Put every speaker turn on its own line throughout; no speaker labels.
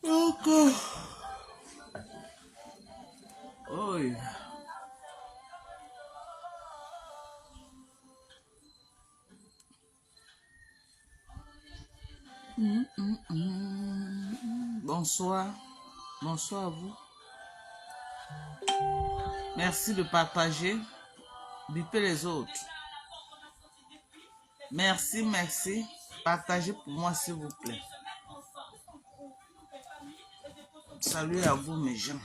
Okay. Oi. Bonsoir. Bonsoir à vous. Merci de partager. Bipez les autres. Merci, merci. Partagez pour moi, s'il vous plaît. Salut à vous, mes gens.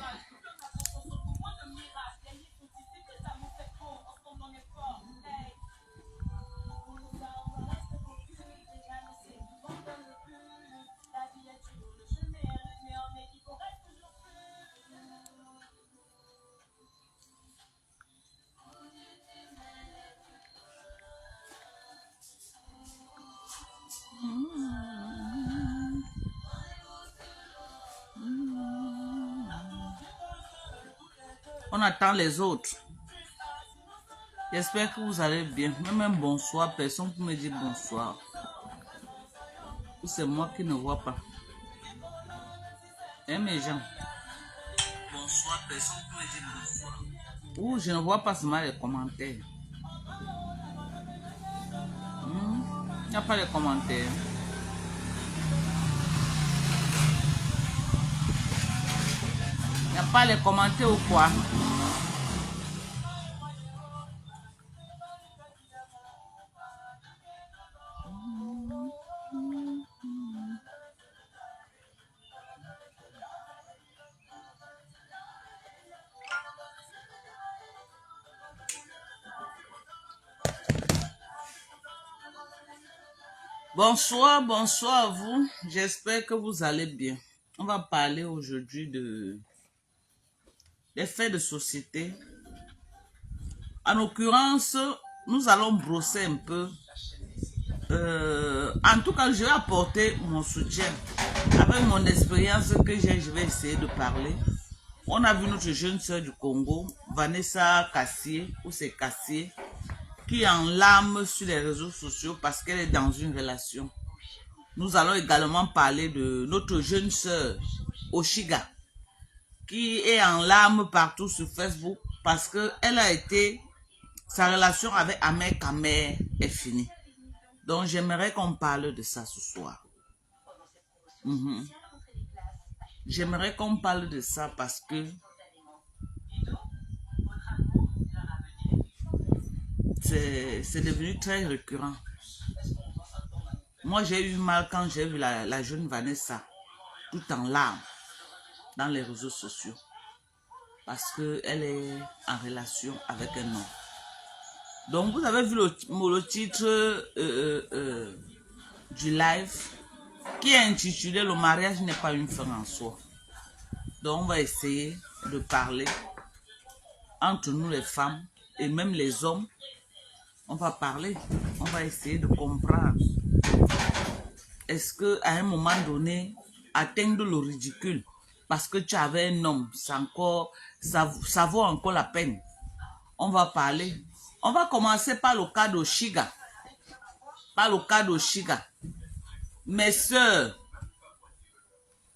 On attend les autres. J'espère que vous allez bien. Même un bonsoir, personne pour me dire bonsoir. Ou c'est moi qui ne vois pas. Hein, mes gens? Bonsoir, personne pour me dire bonsoir. Ou je ne vois pas seulement les commentaires. Il n'y a pas les commentaires. Il n'y a pas les commentaires ou quoi? Bonsoir, bonsoir à vous. J'espère que vous allez bien. On va parler aujourd'hui des faits de société. En l'occurrence, nous allons brosser un peu. En tout cas, je vais apporter mon soutien. Avec mon expérience que j'ai, je vais essayer de parler. On a vu notre jeune sœur du Congo, Vanessa Cassier, ou c'est Cassier, qui est en larmes sur les réseaux sociaux parce qu'elle est dans une relation. Nous allons également parler de notre jeune sœur, Oshiga, qui est en larmes partout sur Facebook parce que sa relation avec Ahmed Kamer est finie. Donc j'aimerais qu'on parle de ça ce soir. J'aimerais qu'on parle de ça parce que c'est devenu très récurrent. Moi, j'ai eu mal quand j'ai vu la jeune Vanessa tout en larmes dans les réseaux sociaux parce qu'elle est en relation avec un homme. Donc, vous avez vu le titre du live qui est intitulé « Le mariage n'est pas une fin en soi ». Donc, on va essayer de parler entre nous les femmes et même les hommes. On va parler, on va essayer de comprendre. Est-ce qu'à un moment donné, atteindre le ridicule parce que tu avais un homme, encore, ça vaut encore la peine. On va parler. On va commencer par le cas d'Oshiga. Par le cas d'Oshiga. Mes soeurs,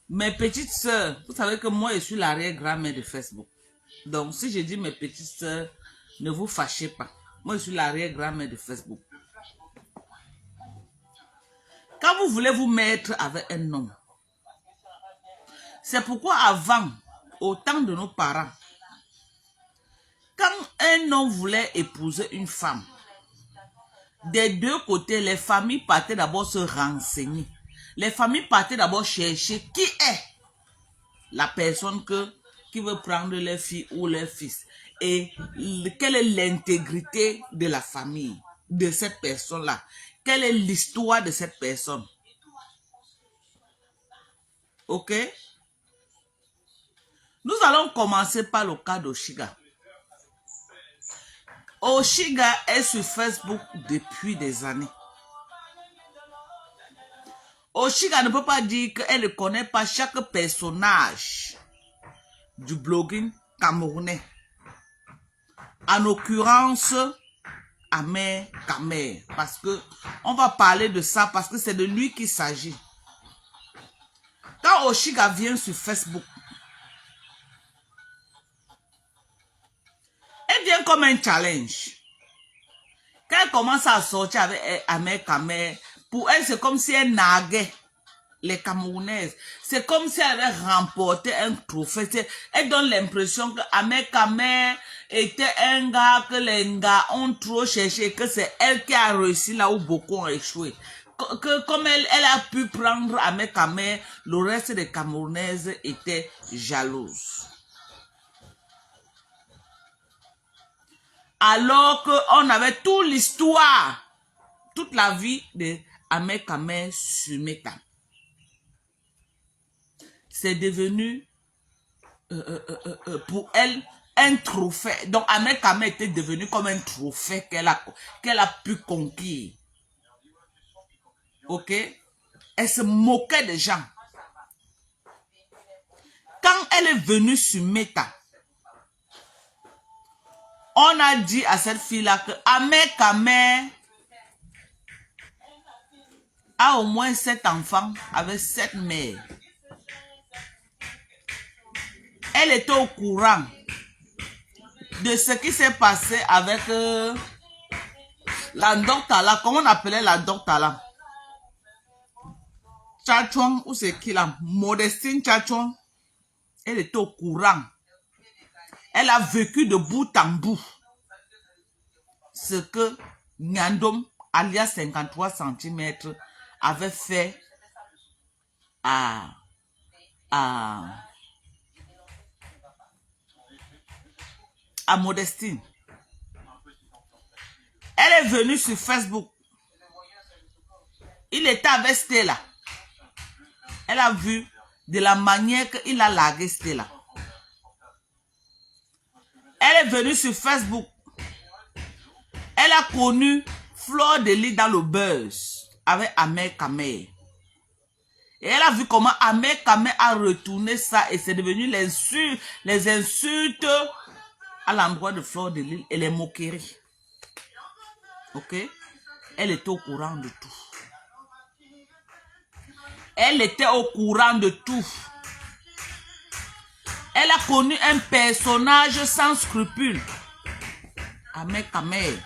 mes petites soeurs, vous savez que moi, je suis l'arrière-grand-mère de Facebook. Donc, si je dis mes petites soeurs, ne vous fâchez pas. Moi, je suis l'arrière-grand-mère de Facebook. Quand vous voulez vous mettre avec un homme, c'est pourquoi avant, au temps de nos parents, quand un homme voulait épouser une femme, des deux côtés, les familles partaient d'abord se renseigner. Les familles partaient d'abord chercher qui est la personne qui veut prendre les filles ou les fils. Et quelle est l'intégrité de la famille, de cette personne-là. Quelle est l'histoire de cette personne. Ok? Nous allons commencer par le cas d'Oshiga. Oshiga est sur Facebook depuis des années. Oshiga ne peut pas dire qu'elle ne connaît pas chaque personnage du blogging camerounais. En l'occurrence, Ahmed Kamer. Parce que on va parler de ça parce que c'est de lui qu'il s'agit. Quand Oshiga vient sur Facebook, elle vient comme un challenge. Quand elle commence à sortir avec Ahmed Kamer, pour elle, c'est comme si elle naguait les Camerounaises. C'est comme si elle avait remporté un trophée. Elle donne l'impression que Ahmed Kamer était un gars que les gars ont trop cherché, que c'est elle qui a réussi là où beaucoup ont échoué. Que comme elle a pu prendre Ahmed Kamer, le reste des Camerounaises étaient jalouses. Alors qu'on avait toute l'histoire, toute la vie de Ahmed Kamer sur Meta. C'est devenu pour elle un trophée. Donc Ahmed Kamer était devenu comme un trophée qu'elle a pu conquérir. Ok? Elle se moquait des gens. Quand elle est venue sur Meta, on a dit à cette fille-là que Ahmed Kamer a au moins 7 enfants avec 7 mères. Elle était au courant de ce qui s'est passé avec la Doctala. Comment on appelait la Doctala? Tchatchouan, ou c'est qui là? Modestine Tchatchouan. Elle était au courant. Elle a vécu de bout en bout ce que Nyandom, alias 53 cm, avait fait à Modestine. Elle est venue sur Facebook. Il était avec Stella. Elle a vu de la manière qu'il a largué Stella. Elle est venue sur Facebook. Elle a connu Fleur de Lys dans le buzz avec Ahmed Kamer. Et elle a vu comment Ahmed Kamer a retourné ça et c'est devenu les insultes à l'endroit de Fleur de Lys et les moqueries. Ok? Elle était au courant de tout. Elle était au courant de tout. Elle a connu un personnage sans scrupules. Ahmed Kamer.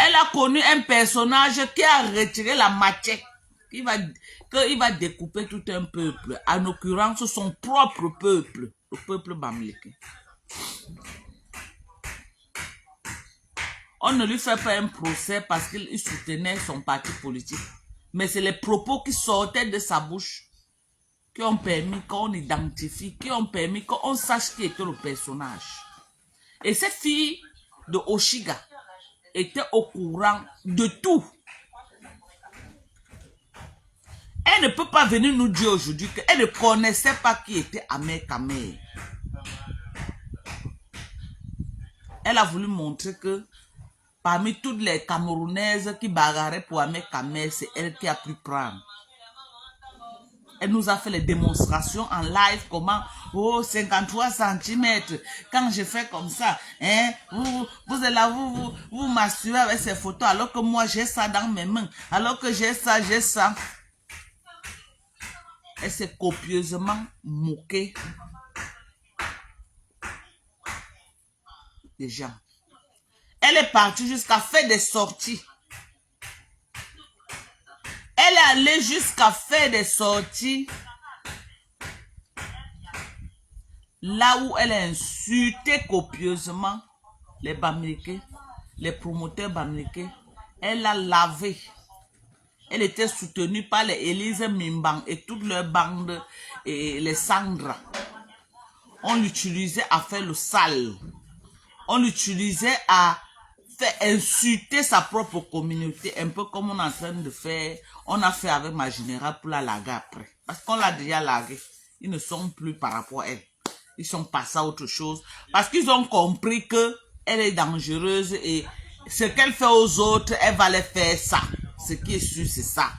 Elle a connu un personnage qui a retiré la machette. Il va découper tout un peuple. En l'occurrence, son propre peuple. Le peuple bamileke. On ne lui fait pas un procès parce qu'il soutenait son parti politique. Mais c'est les propos qui sortaient de sa bouche qui ont permis qu'on identifie, qui ont permis qu'on sache qui était le personnage. Et cette fille de Oshiga était au courant de tout. Elle ne peut pas venir nous dire aujourd'hui qu'elle ne connaissait pas qui était Ahmed Kamer. Elle a voulu montrer que parmi toutes les Camerounaises qui bagarraient pour Ahmed Kamer, c'est elle qui a pu prendre. Elle nous a fait les démonstrations en live, comment, oh, 53 cm, quand je fais comme ça, hein, vous êtes là, vous m'assurez avec ces photos, alors que moi j'ai ça dans mes mains, alors que j'ai ça. Elle s'est copieusement moquée des gens. Elle est partie jusqu'à faire des sorties. Elle est allée jusqu'à faire des sorties là où elle a insulté copieusement les Bamileke, les promoteurs Bamileke. Elle a lavé. Elle était soutenue par les Élise Mimbang et toute leur bande et les Sandra. On l'utilisait à faire le sale. On l'utilisait à faire insulter sa propre communauté, un peu comme on est en train de faire, on a fait avec ma générale pour la laguer après. Parce qu'on l'a déjà laguée. Ils ne sont plus par rapport à elle. Ils sont passés à autre chose. Parce qu'ils ont compris qu'elle est dangereuse et ce qu'elle fait aux autres, elle va les faire ça. Ce qui est sûr, c'est ça.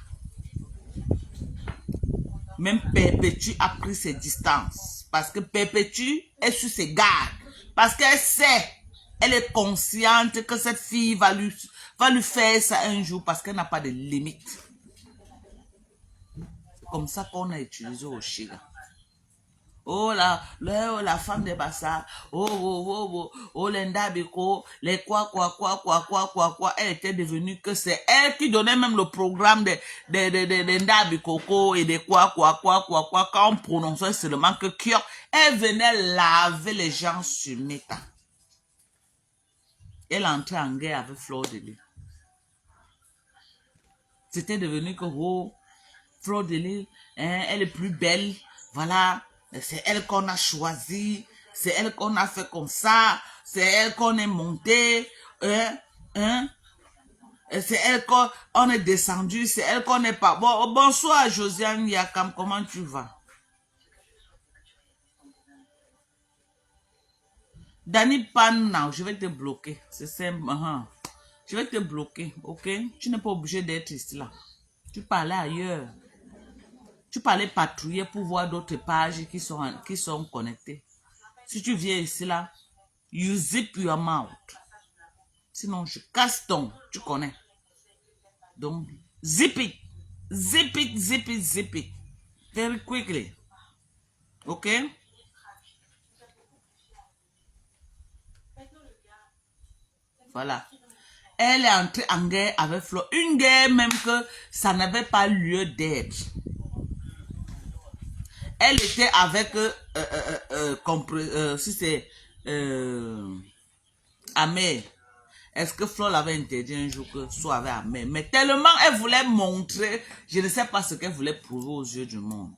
Même Perpétue a pris ses distances. Parce que Perpétue est sur ses gardes. Parce qu'elle sait, elle est consciente que cette fille va lui faire ça un jour parce qu'elle n'a pas de limite. C'est comme ça qu'on a utilisé Oshiga. Oh la femme de Bassa, oh l'Endabiko, les quoi. Elle était devenue que c'est elle qui donnait même le programme de Ndabiko et de quoi. Quand on prononçait seulement que Kior, elle venait laver les gens sur Meta. Elle entrait en guerre avec Fleur de Lys. C'était devenu que Fleur de Lys, hein, elle est plus belle, voilà. C'est elle qu'on a choisi, c'est elle qu'on a fait comme ça, c'est elle qu'on est monté, c'est elle qu'on est descendu, c'est elle qu'on n'est pas. Bon, bonsoir Josiane Yakam, comment tu vas? Dani Pan, je vais te bloquer, c'est simple. Je vais te bloquer, ok? Tu n'es pas obligé d'être ici là. Tu parlais ailleurs. Tu peux aller patrouiller pour voir d'autres pages qui sont connectées. Si tu viens ici là, you zip your mouth. Sinon, je casse ton, tu connais. Donc, zip it. Very quickly. Ok? Voilà. Elle est entrée en guerre avec Flo. Une guerre même que ça n'avait pas lieu d'être. Elle était avec, si c'est Amé. Est-ce que Flo l'avait interdit un jour que soit avec Amé? Mais tellement elle voulait montrer, je ne sais pas ce qu'elle voulait prouver aux yeux du monde.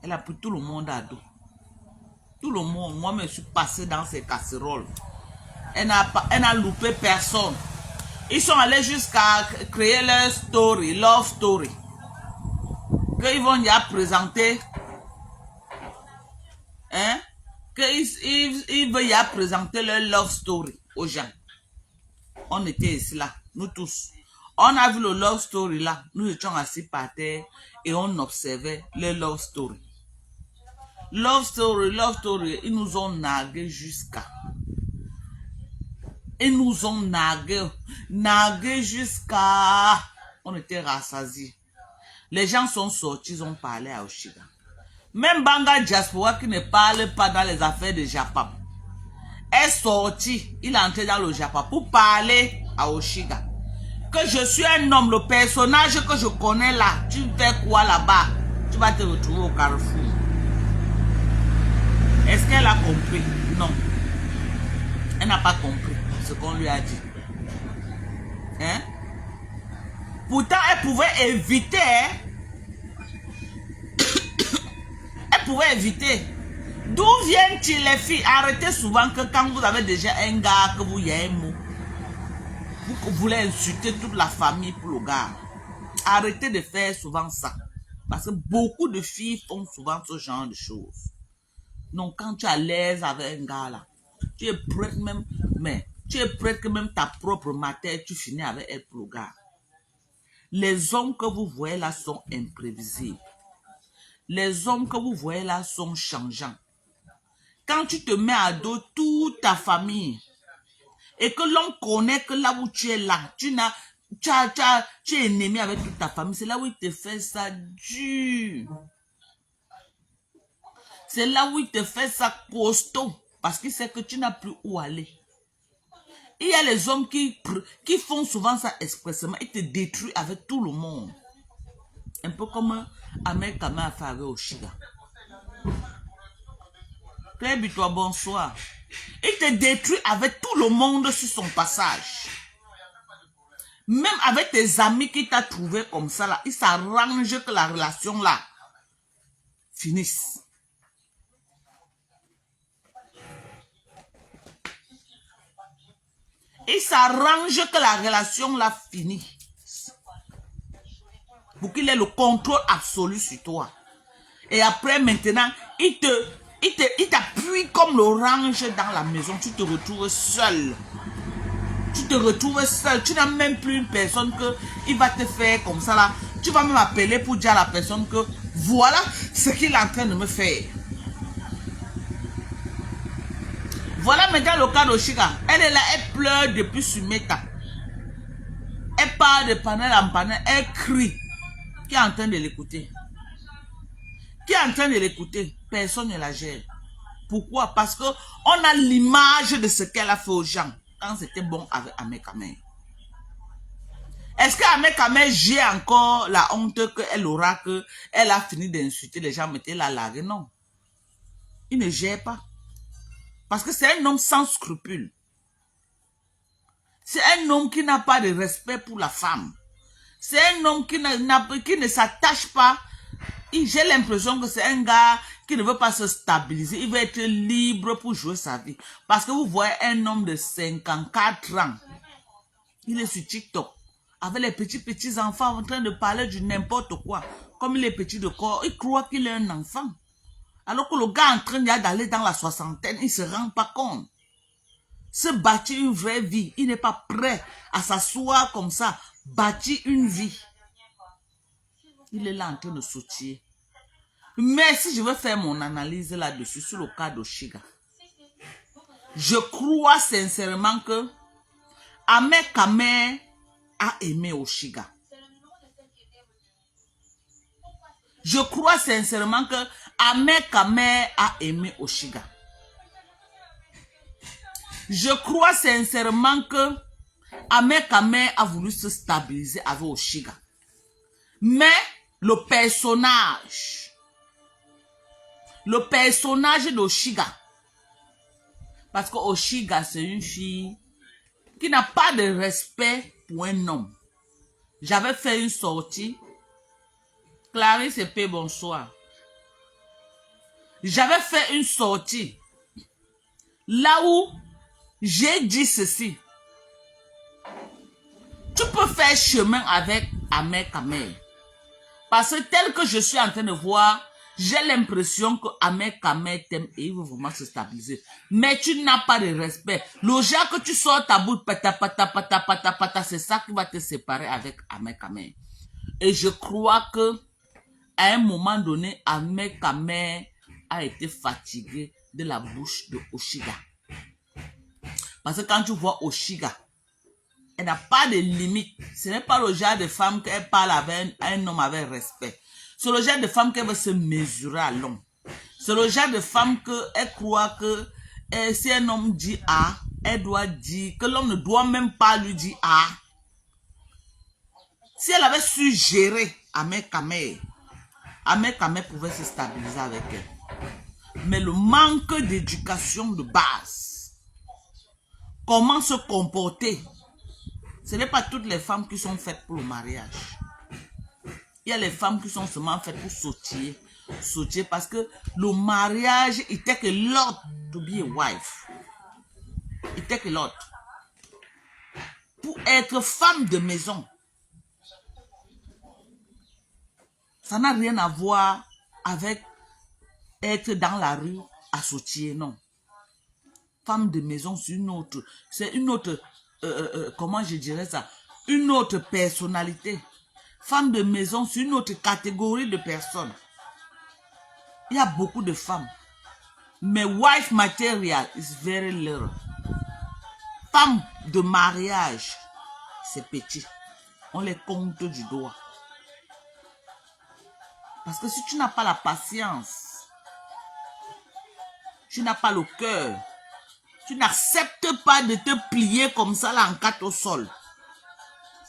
Elle a pris tout le monde à dos. Tout le monde, moi je me suis passé dans ses casseroles. Elle n'a loupé personne. Ils sont allés jusqu'à créer leur story, love story. Qu'ils vont y présenter, hein, qu'ils veulent y présenter leur love story aux gens. On était ici là, nous tous. On a vu le love story là, nous étions assis par terre et on observait le love story. Love story, ils nous ont nagué jusqu'à. Ils nous ont nagué jusqu'à. On était rassasiés. Les gens sont sortis, ils ont parlé à Oshiga. Même Banga Diaspora qui ne parle pas dans les affaires de Japon est sorti, il est entré dans le Japon pour parler à Oshiga. Que je suis un homme, le personnage que je connais là, tu fais quoi là-bas? Tu vas te retrouver au Carrefour. Est-ce qu'elle a compris? Non. Elle n'a pas compris. ce qu'on lui a dit. Hein? Pourtant, elle pouvait éviter. Hein? Elle pouvait éviter. D'où viennent-ils les filles? Arrêtez souvent que quand vous avez déjà un gars que vous y avez un mot, vous voulez insulter toute la famille pour le gars. Arrêtez de faire souvent ça. Parce que beaucoup de filles font souvent ce genre de choses. Donc quand tu es à l'aise avec un gars là, tu es prête même, mais tu es prête que même ta propre matière, tu finis avec elle pour le gars. Les hommes que vous voyez là sont imprévisibles. Les hommes que vous voyez là sont changeants. Quand tu te mets à dos toute ta famille et que l'on connaît que là où tu es là, tu es ennemi avec toute ta famille, c'est là où il te fait ça dur. C'est là où il te fait ça costaud parce qu'il sait que tu n'as plus où aller. Il y a les hommes qui font souvent ça expressément. Ils te détruisent avec tout le monde. Un peu comme Ahmed Kama a fait avec Oshiga. Très toi, bonsoir. Il te détruit avec tout le monde sur son passage. Même avec tes amis qui t'ont trouvé comme ça, là, il s'arrange que la relation là finisse. Il s'arrange que la relation là finisse. Pour qu'il ait le contrôle absolu sur toi. Et après, maintenant, il t'appuie comme l'orange dans la maison. Tu te retrouves seul. Tu te retrouves seul. Tu n'as même plus une personne qu'il va te faire comme ça là. Tu vas même appeler pour dire à la personne que voilà ce qu'il est en train de me faire. Voilà maintenant le cas d'Oshiga. Elle est là, elle pleure depuis Sumeta. Elle parle de panel en panel, elle crie. Qui est en train de l'écouter? Qui est en train de l'écouter? Personne ne la gère. Pourquoi? Parce qu'on a l'image de ce qu'elle a fait aux gens quand c'était bon avec Ahmed Kamel. Est-ce qu'Ahmed Kamel j'ai encore la honte qu'elle aura, qu'elle a fini d'insulter les gens, mettez la largue? Non. Il ne gère pas. Parce que c'est un homme sans scrupules. C'est un homme qui n'a pas de respect pour la femme. C'est un homme qui ne s'attache pas. J'ai l'impression que c'est un gars qui ne veut pas se stabiliser. Il veut être libre pour jouer sa vie. Parce que vous voyez un homme de 54 ans. Il est sur TikTok. Avec les petits enfants en train de parler du n'importe quoi. Comme il est petit de corps, il croit qu'il est un enfant. Alors que le gars est en train d'aller dans la soixantaine, il ne se rend pas compte. Se bâtir une vraie vie. Il n'est pas prêt à s'asseoir comme ça. Bâtir une vie. Il est là en train de sautiller. Mais si je veux faire mon analyse là-dessus, sur le cas d'Oshiga, je crois sincèrement que Ahmed Kamel a aimé Oshiga. Je crois sincèrement que Ahmed Kamel a aimé Oshiga. Je crois sincèrement que Ahmed Kamel a voulu se stabiliser avec Oshiga. Mais le personnage d'Oshiga, parce que Oshiga c'est une fille qui n'a pas de respect pour un homme. J'avais fait une sortie. Clarisse et P, bonsoir. J'avais fait une sortie là où j'ai dit ceci. Tu peux faire chemin avec Ahmed Kamel. Parce que tel que je suis en train de voir, j'ai l'impression que Ahmed Kamel t'aime et il veut vraiment se stabiliser. Mais tu n'as pas de respect. Le genre que tu sors ta bouche, pata, c'est ça qui va te séparer avec Ahmed Kamel. Et je crois que à un moment donné, Ahmed Kamel a été fatigué de la bouche de Oshiga. Parce que quand tu vois Oshiga, elle n'a pas de limite. Ce n'est pas le genre de femme qu'elle parle avec un homme avec respect. C'est le genre de femme qui veut se mesurer à l'homme. C'est le genre de femme qu'elle croit que si un homme dit A, elle doit dire que l'homme ne doit même pas lui dire A. Si elle avait su gérer Ahmed Kamel, Ahmed Kamel pouvait se stabiliser avec elle. Mais le manque d'éducation de base, comment se comporter. Ce n'est pas toutes les femmes qui sont faites pour le mariage. Il y a les femmes qui sont seulement faites pour sautiller. Sautiller parce que le mariage, it take a lot to be a wife. It take a lot. Pour être femme de maison, ça n'a rien à voir avec être dans la rue à sautiller, non. Femme de maison, c'est une autre, comment je dirais ça, une autre personnalité. Femme de maison, c'est une autre catégorie de personnes. Il y a beaucoup de femmes. Mais wife material is very little. Femme de mariage, c'est petit. On les compte du doigt. Parce que si tu n'as pas la patience, tu n'as pas le cœur, tu n'acceptes pas de te plier comme ça là en quatre au sol,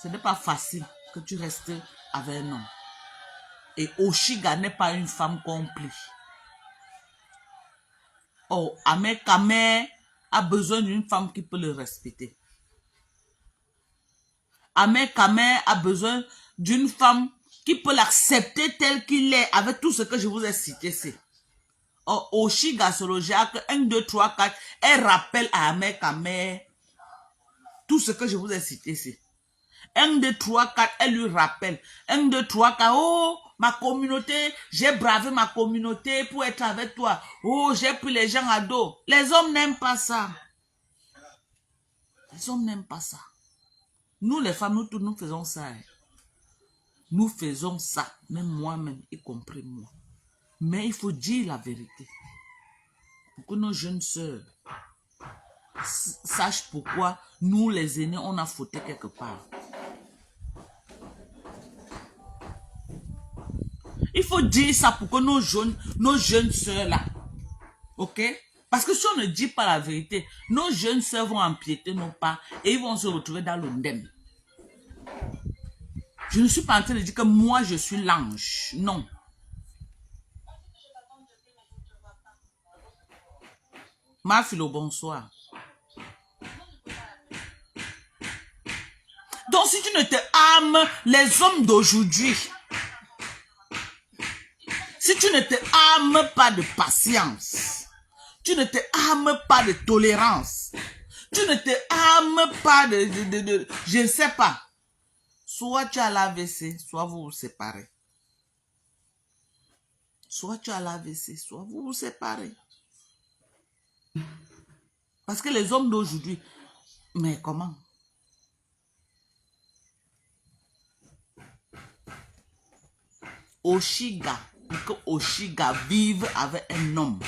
ce n'est pas facile que tu restes avec un homme. Et Oshiga n'est pas une femme complice. Oh, Ahmed Kamer a besoin d'une femme qui peut le respecter. Ahmed Kamer a besoin d'une femme qui peut l'accepter tel qu'il est, avec tout ce que je vous ai cité. Oh, Oshiga Solojak, 1, 2, 3, 4, elle rappelle à Ahmed Kamer tout ce que je vous ai cité. 1, 2, 3, 4, elle lui rappelle. 1, 2, 3, 4, oh, ma communauté, j'ai bravé ma communauté pour être avec toi. Oh, j'ai pris les gens à dos. Les hommes n'aiment pas ça. Les hommes n'aiment pas ça. Nous, les femmes, nous faisons ça. Nous faisons ça, même moi-même, y compris moi. Mais il faut dire la vérité. Pour que nos jeunes sœurs sachent pourquoi nous, les aînés, on a fauté quelque part. Il faut dire ça pour que nos jeunes sœurs là, ok? Parce que si on ne dit pas la vérité, nos jeunes sœurs vont empiéter nos pas et ils vont se retrouver dans l'ondem. Je ne suis pas en train de dire que moi je suis l'ange, non. Ma fille, bonsoir. Donc si tu ne te aimes les hommes d'aujourd'hui, si tu ne te aimes pas de patience, tu ne te aimes pas de tolérance, tu ne te aimes pas de je ne sais pas, soit tu as l'AVC, soit vous vous séparez. Soit tu as l'AVC, soit vous vous séparez. Parce que les hommes d'aujourd'hui, mais comment? Oshiga, pour que Oshiga vive avec un homme,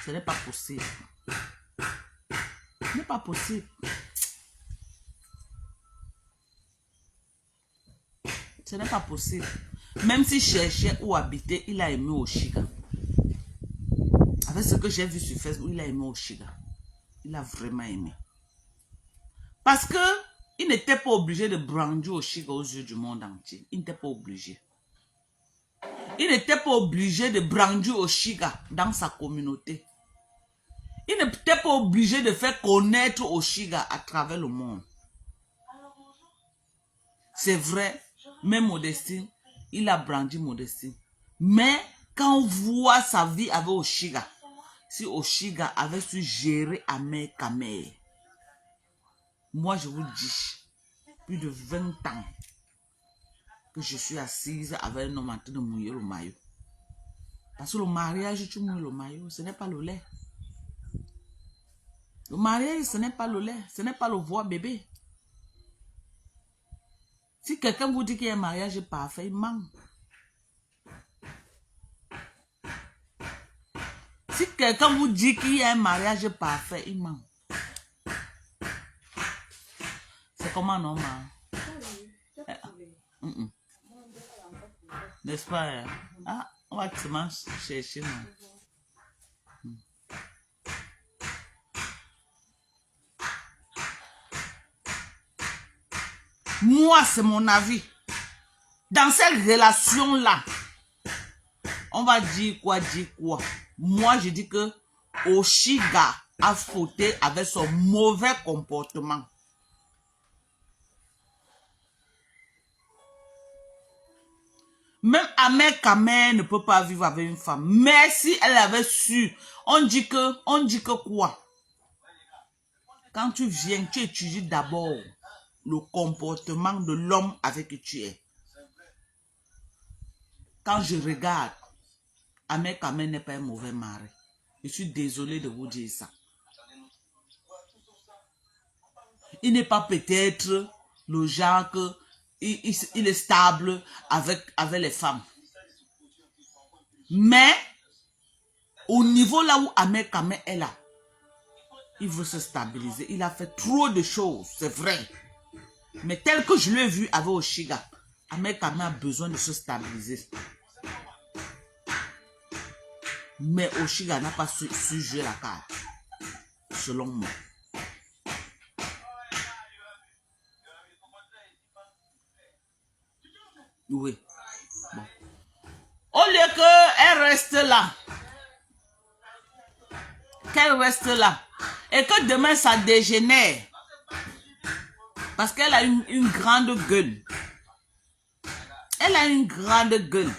ce n'est pas possible. Ce n'est pas possible. Ce n'est pas possible. Même s'il cherchait où habiter, il a aimé Oshiga. Avec ce que j'ai vu sur Facebook, il a aimé Oshiga. Il a vraiment aimé. Parce que il n'était pas obligé de brandir Oshiga aux yeux du monde entier. Il n'était pas obligé. Il n'était pas obligé de brandir Oshiga dans sa communauté. Il n'était pas obligé de faire connaître Oshiga à travers le monde. C'est vrai, même Modestine, il a brandi Modestine. Mais quand on voit sa vie avec Oshiga, si Oshiga avait su gérer Ahmed Kamer, moi je vous dis, plus de 20 ans que je suis assise avec un homme en train de mouiller le maillot. Parce que le mariage, tu mouilles le maillot, ce n'est pas le lait. Le mariage, ce n'est pas le lait, ce n'est pas le voix bébé. Si quelqu'un vous dit qu'il y a un mariage parfait, il ment. Si quelqu'un vous dit qu'il y a un mariage parfait, il ment. C'est comment normal? N'est-ce pas? Ah, on va te chercher, non? Moi, c'est mon avis. Dans cette relation-là, on va dire quoi, Moi, je dis que Oshiga a fauté avec son mauvais comportement. Même Ahmed Kamer ne peut pas vivre avec une femme. Mais si elle avait su, on dit que quoi? Quand tu viens, tu étudies d'abord le comportement de l'homme avec qui tu es. Quand je regarde, Ahmed Kamer n'est pas un mauvais mari. Je suis désolé de vous dire ça. Il n'est pas peut-être le genre que il est stable avec les femmes. Mais au niveau là où Ahmed Kamer est là, il veut se stabiliser. Il a fait trop de choses, c'est vrai. Mais tel que je l'ai vu avec Oshiga, Ahmed Kamer a besoin de se stabiliser. Mais Oshiga n'a pas su jouer la carte, selon moi. Oui. Bon. Au lieu qu'elle reste là, qu'elle reste là, et que demain ça dégénère, parce qu'elle a une grande gueule. Elle a une grande gueule.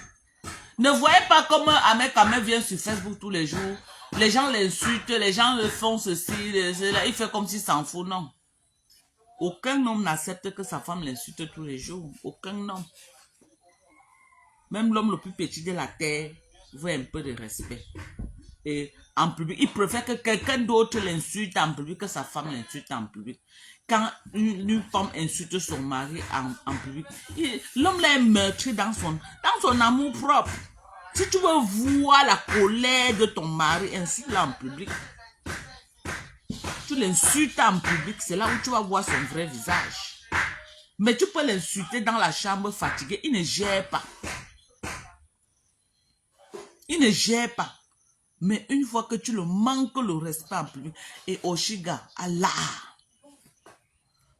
Ne voyez pas comment Ahmed Kamer vient sur Facebook tous les jours. Les gens l'insultent, les gens le font ceci, cela. Il fait comme s'il s'en fout, non. Aucun homme n'accepte que sa femme l'insulte tous les jours. Aucun homme. Même l'homme le plus petit de la terre veut un peu de respect. Et en public, il préfère que quelqu'un d'autre l'insulte en public que sa femme l'insulte en public. Quand une femme insulte son mari en public, l'homme là est meurtri dans son amour propre. Si tu veux voir la colère de ton mari, insulte-le en public. Tu l'insultes en public, c'est là où tu vas voir son vrai visage. Mais tu peux l'insulter dans la chambre fatiguée, il ne gère pas. Il ne gère pas. Mais une fois que tu le manques le respect en public, et Oshiga, Allah.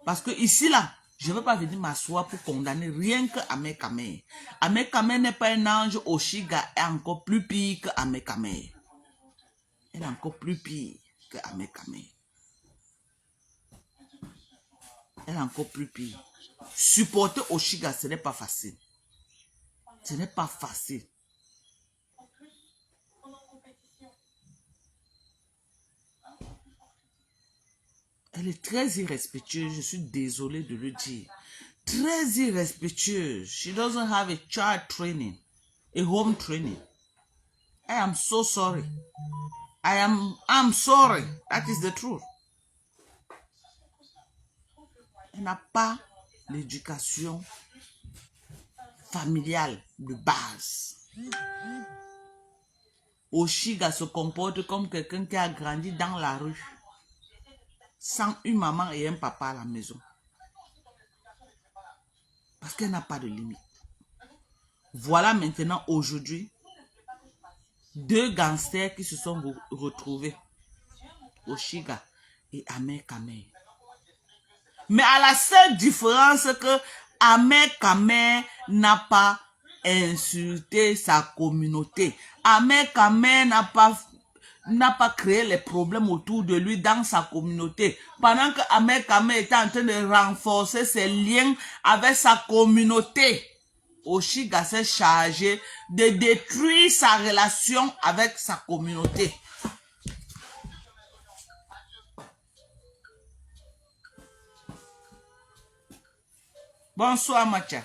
Parce que ici, là, je ne veux pas venir m'asseoir pour condamner rien que Ahmed Kamer. Ahmed Kamer n'est pas un ange, Oshiga est encore plus pire que Ahmed Kamer. Elle est encore plus pire que Ahmed Kamer. Elle est encore plus pire. Supporter Oshiga, ce n'est pas facile. Ce n'est pas facile. Elle est très irrespectueuse, je suis désolé de le dire. Très irrespectueuse. She doesn't have a child training, a home training. I am so sorry. I'm sorry. That is the truth. Elle n'a pas l'éducation familiale de base. Oshiga se comporte comme quelqu'un qui a grandi dans la rue, sans une maman et un papa à la maison. Parce qu'elle n'a pas de limite. Voilà maintenant aujourd'hui 2 gangsters qui se sont retrouvés. Oshiga et Ahmed Kamer. Mais à la seule différence que Ahmed Kamer n'a pas insulté sa communauté. Ahmed Kamer n'a pas créé les problèmes autour de lui dans sa communauté. Pendant que Ahmed Kamer était en train de renforcer ses liens avec sa communauté, Oshiga s'est chargé de détruire sa relation avec sa communauté. Bonsoir, Macha.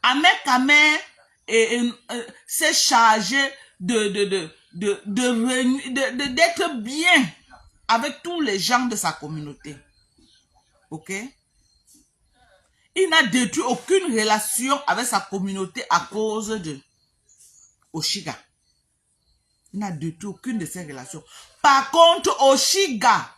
Ahmed Kamer s'est chargé d'être bien avec tous les gens de sa communauté. Ok? Il n'a détruit aucune relation avec sa communauté à cause de Oshiga. Il n'a détruit aucune de ses relations. Par contre, Oshiga,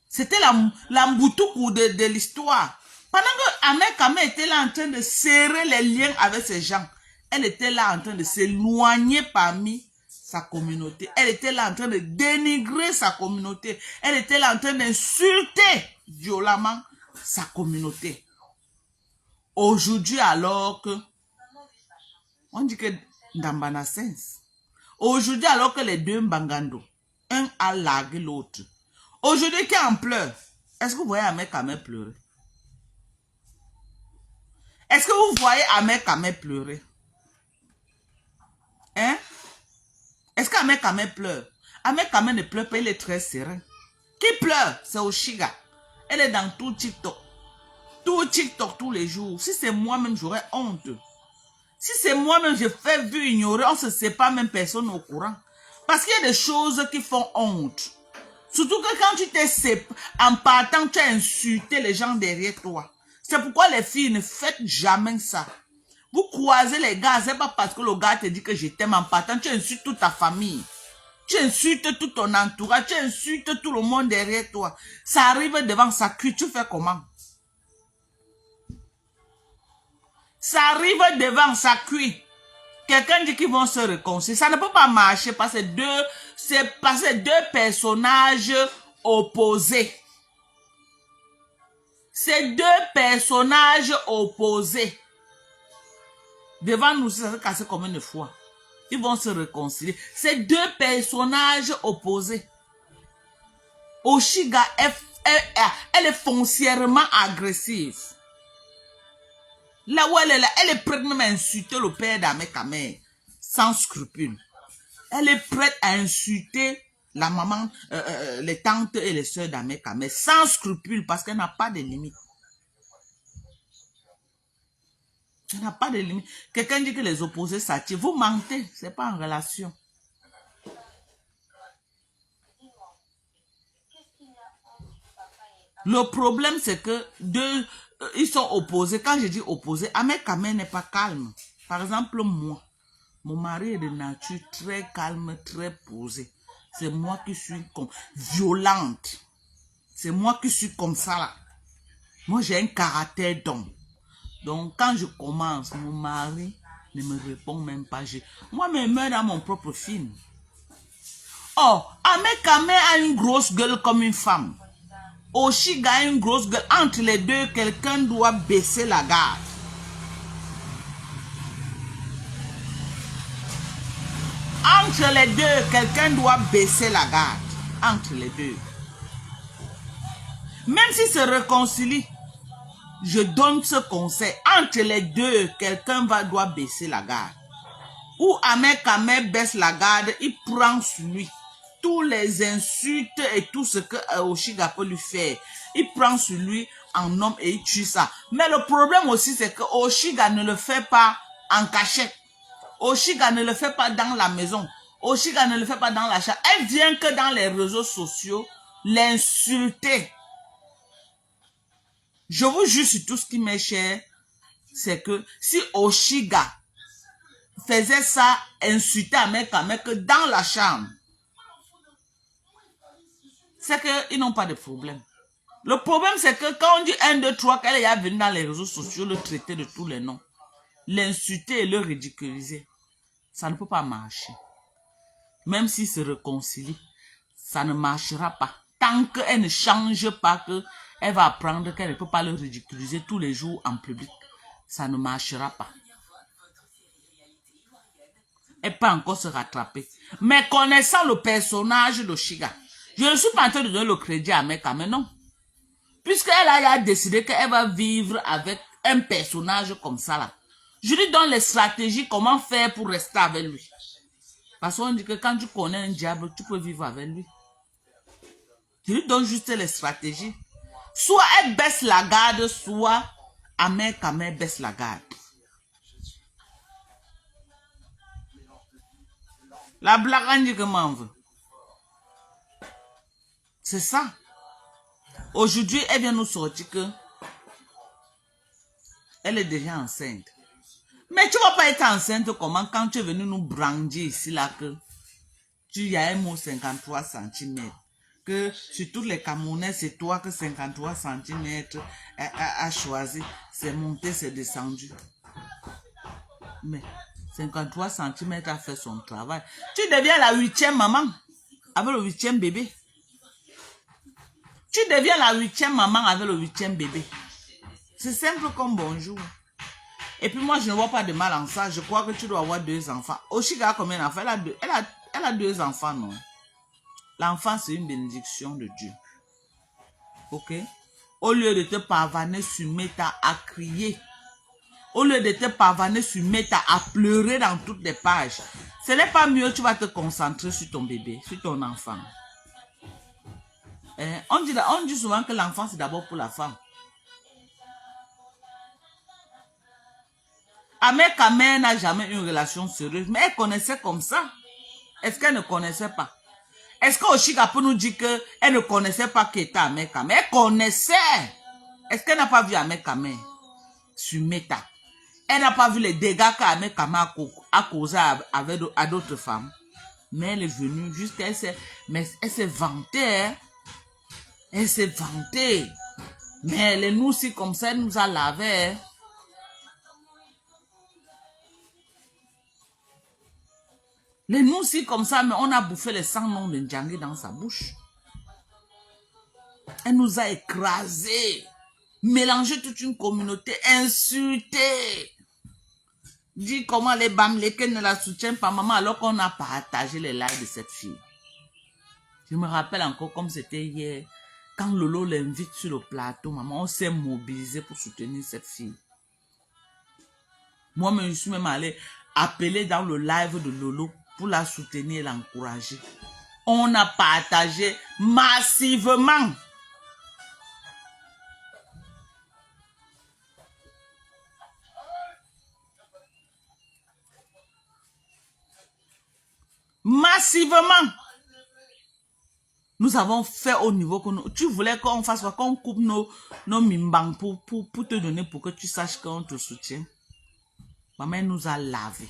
c'était la mboutoukou de l'histoire. Pendant que Ahmed Kamer était là en train de serrer les liens avec ces gens, elle était là en train de s'éloigner parmi sa communauté. Elle était là en train de dénigrer sa communauté. Elle était là en train d'insulter violemment sa communauté. Aujourd'hui, alors que on dit que Ndambana Sense. Aujourd'hui, alors que les deux Mbangando, un a largué l'autre. Aujourd'hui, qui est en pleurs? Est-ce que vous voyez Ahmed Kamel pleurer? Est-ce que vous voyez Ahmed Kamel pleurer? Hein? Est-ce qu'Ahmed Kamel pleure? Ahmed Kamel ne pleure pas, il est très serein. Qui pleure? C'est Oshiga. Elle est dans tout TikTok. Tout TikTok tous les jours. Si c'est moi-même, j'aurais honte. Si c'est moi-même, je fais vu ignorer, on ne se sépare même personne au courant. Parce qu'il y a des choses qui font honte. Surtout que quand tu t'es séparé, en partant, tu as insulté les gens derrière toi. C'est pourquoi les filles, ne faites jamais ça. Vous croisez les gars, c'est pas parce que le gars te dit que je t'aime en partant, tu insultes toute ta famille. Tu insultes tout ton entourage, tu insultes tout le monde derrière toi. Ça arrive devant sa cuisse, tu fais comment? Ça arrive devant sa cuisse. Quelqu'un dit qu'ils vont se réconcilier. Ça ne peut pas marcher parce que deux personnages opposés. C'est deux personnages opposés. Devant nous, ça se casse comme une fois. Ils vont se réconcilier. C'est deux personnages opposés. Oshiga, elle est foncièrement agressive. Là où elle est là, elle est prête même à insulter le père d'Ahmed Kamel. Sans scrupule. Elle est prête à insulter la maman, les tantes et les soeurs d'Ahmed Kamel. Sans scrupule parce qu'elle n'a pas de limite. Elle n'a pas de limite. Quelqu'un dit que les opposés s'attirent. Vous mentez. Ce n'est pas en relation. Le problème, c'est que ils sont opposés. Quand je dis opposés, Ahmed Kamel n'est pas calme. Par exemple, moi, mon mari est de nature très calme, très posée. C'est moi qui suis violente. C'est moi qui suis comme ça là. Moi, j'ai un caractère d'homme. Donc, quand je commence, mon mari ne me répond même pas. Moi, je meurs dans mon propre film. Oh, Ahmed Kamel a une grosse gueule comme une femme. Oshiga a une grosse gueule. Entre les deux, quelqu'un doit baisser la garde. Entre les deux, quelqu'un doit baisser la garde. Entre les deux. Même s'ils se réconcilient, je donne ce conseil. Entre les deux, quelqu'un doit baisser la garde. Ou Ahmed Kamel baisse la garde, il prend sur lui tous les insultes et tout ce que Oshiga peut lui faire. Il prend sur lui en homme et il tue ça. Mais le problème aussi, c'est que Oshiga ne le fait pas en cachette. Oshiga ne le fait pas dans la maison. Oshiga ne le fait pas dans la chambre. Elle vient que dans les réseaux sociaux l'insulter. Je vous jure sur tout ce qui m'est cher, c'est que si Oshiga faisait ça, insulter Ahmed Kamel que dans la chambre, c'est qu'ils n'ont pas de problème. Le problème, c'est que quand on dit 1, 2, 3, qu'elle est venue dans les réseaux sociaux, le traiter de tous les noms, l'insulter et le ridiculiser, ça ne peut pas marcher. Même s'ils se réconcilient, ça ne marchera pas. Tant qu'elle ne change pas, qu'elle va apprendre qu'elle ne peut pas le ridiculiser tous les jours en public, ça ne marchera pas. Elle peut encore se rattraper. Mais connaissant le personnage d'Oshiga, je ne suis pas en train de donner le crédit à Ahmed Kamel, non. Puisqu'elle a décidé qu'elle va vivre avec un personnage comme ça là. Je lui donne les stratégies, comment faire pour rester avec lui. Parce qu'on dit que quand tu connais un diable, tu peux vivre avec lui. Je lui donne juste les stratégies. Soit elle baisse la garde, soit Ahmed Kamel baisse la garde. La blague, on dit que m'en veut. C'est ça. Aujourd'hui, elle vient nous sortir que elle est déjà enceinte. Mais tu ne vas pas être enceinte comment quand tu es venu nous brandir ici là que tu y as un mot 53 cm. Que sur tous les Camerounais, c'est toi que 53 cm a choisi. C'est monté, c'est descendu. Mais 53 cm a fait son travail. Tu deviens la 8e maman avec le 8e bébé. Tu deviens la 8e maman avec le 8e bébé. C'est simple comme bonjour. Et puis moi, je ne vois pas de mal en ça. Je crois que tu dois avoir 2 enfants. Oshika a combien d'enfants? Elle a 2 enfants, non? L'enfant, c'est une bénédiction de Dieu. Ok? Au lieu de te pavaner sur Meta à crier, au lieu de te pavaner sur Meta à pleurer dans toutes les pages, ce n'est pas mieux, tu vas te concentrer sur ton bébé, sur ton enfant. On dit souvent que l'enfant, c'est d'abord pour la femme. Avec sa mère n'a jamais eu une relation sérieuse, mais elle connaissait comme ça. Est-ce qu'elle ne connaissait pas? Est-ce qu'Oshika peut nous dire qu'elle ne connaissait pas qui était avec sa mère? Elle connaissait. Est-ce qu'elle n'a pas vu avec sa mère sur Meta? Elle n'a pas vu les dégâts qu'Ahmed Kama a causé à d'autres femmes. Mais elle est venue jusqu'à elle s'est vantée. Hein? Elle s'est vantée. Mais elle est nous aussi comme ça, elle nous a lavé. Hein? Les nous aussi comme ça, mais on a bouffé les 100 noms de Ndjangi dans sa bouche. Elle nous a écrasés, mélangé toute une communauté, insulté. Dit comment les Bamlékés ne la soutiennent pas, maman, alors qu'on a partagé les lives de cette fille. Je me rappelle encore comme c'était hier, quand Lolo l'invite sur le plateau, maman, on s'est mobilisé pour soutenir cette fille. Moi-même, je suis même allé appeler dans le live de Lolo pour la soutenir et l'encourager. On a partagé massivement. Massivement. Nous avons fait au niveau que nous... Tu voulais qu'on fasse quoi? Qu'on coupe nos mimbang pour te donner, pour que tu saches qu'on te soutient. Maman nous a lavé.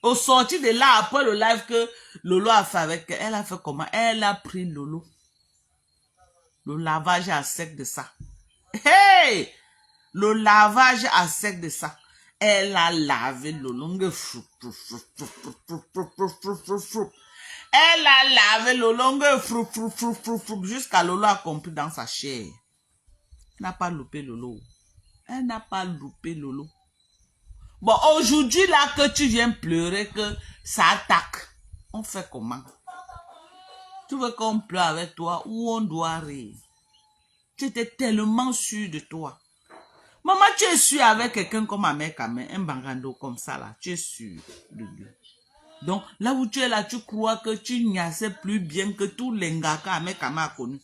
Au sorti de là, après le live que Lolo a fait avec elle, a fait comment? Elle a pris Lolo. Le lavage à sec de ça. Hey! Le lavage à sec de ça. Elle a lavé Lolo. Elle a lavé Lolo jusqu'à Lolo a compris dans sa chair. Elle n'a pas loupé Lolo. Elle n'a pas loupé Lolo. Bon, aujourd'hui, là, que tu viens pleurer, que ça attaque, on fait comment? Tu veux qu'on pleure avec toi ou on doit rire? Tu étais tellement sûr de toi. Maman, tu es sûr avec quelqu'un comme Ahmed Kama, un bangando comme ça, là. Tu es sûr de lui. Donc, là où tu es là, tu crois que tu niassais plus bien que tous les gars qu'Ahmed Kama a connus.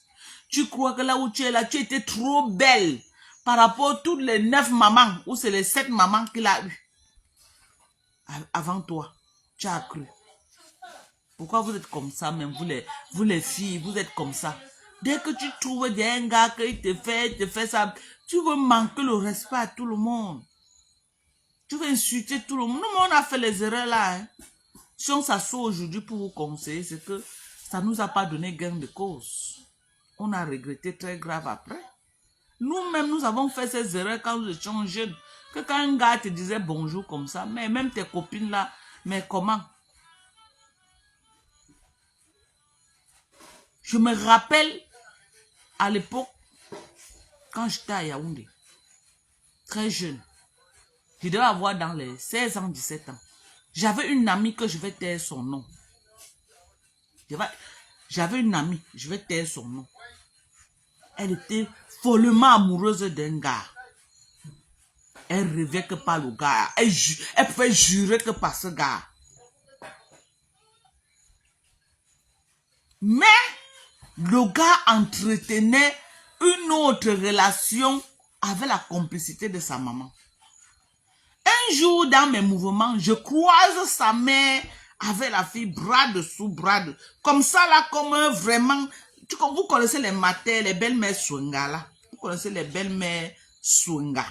Tu crois que là où tu es là, tu étais trop belle par rapport à toutes les 9 mamans ou c'est les 7 mamans qu'il a eues. Avant toi, tu as cru. Pourquoi vous êtes comme ça, même vous les filles, vous êtes comme ça. Dès que tu trouves un gars qui te fait ça, tu veux manquer le respect à tout le monde. Tu veux insulter tout le monde. Nous, on a fait les erreurs là. Hein. Si on s'assoit aujourd'hui pour vous conseiller, c'est que ça ne nous a pas donné gain de cause. On a regretté très grave après. Nous-mêmes, nous avons fait ces erreurs quand nous étions jeunes. Que quand un gars te disait bonjour comme ça, mais même tes copines là, mais comment? Je me rappelle à l'époque, quand j'étais à Yaoundé, très jeune, je devais avoir dans les 16 ans, 17 ans. J'avais une amie que je vais taire son nom. J'avais une amie, je vais taire son nom. Elle était follement amoureuse d'un gars. Elle rêvait que par le gars. Elle pouvait jurer que par ce gars. Mais le gars entretenait une autre relation avec la complicité de sa maman. Un jour, dans mes mouvements, je croise sa mère avec la fille bras dessous, comme ça là, comme vraiment... Vous connaissez les matères, les belles-mères Swinga là. Vous connaissez les belles-mères Swinga.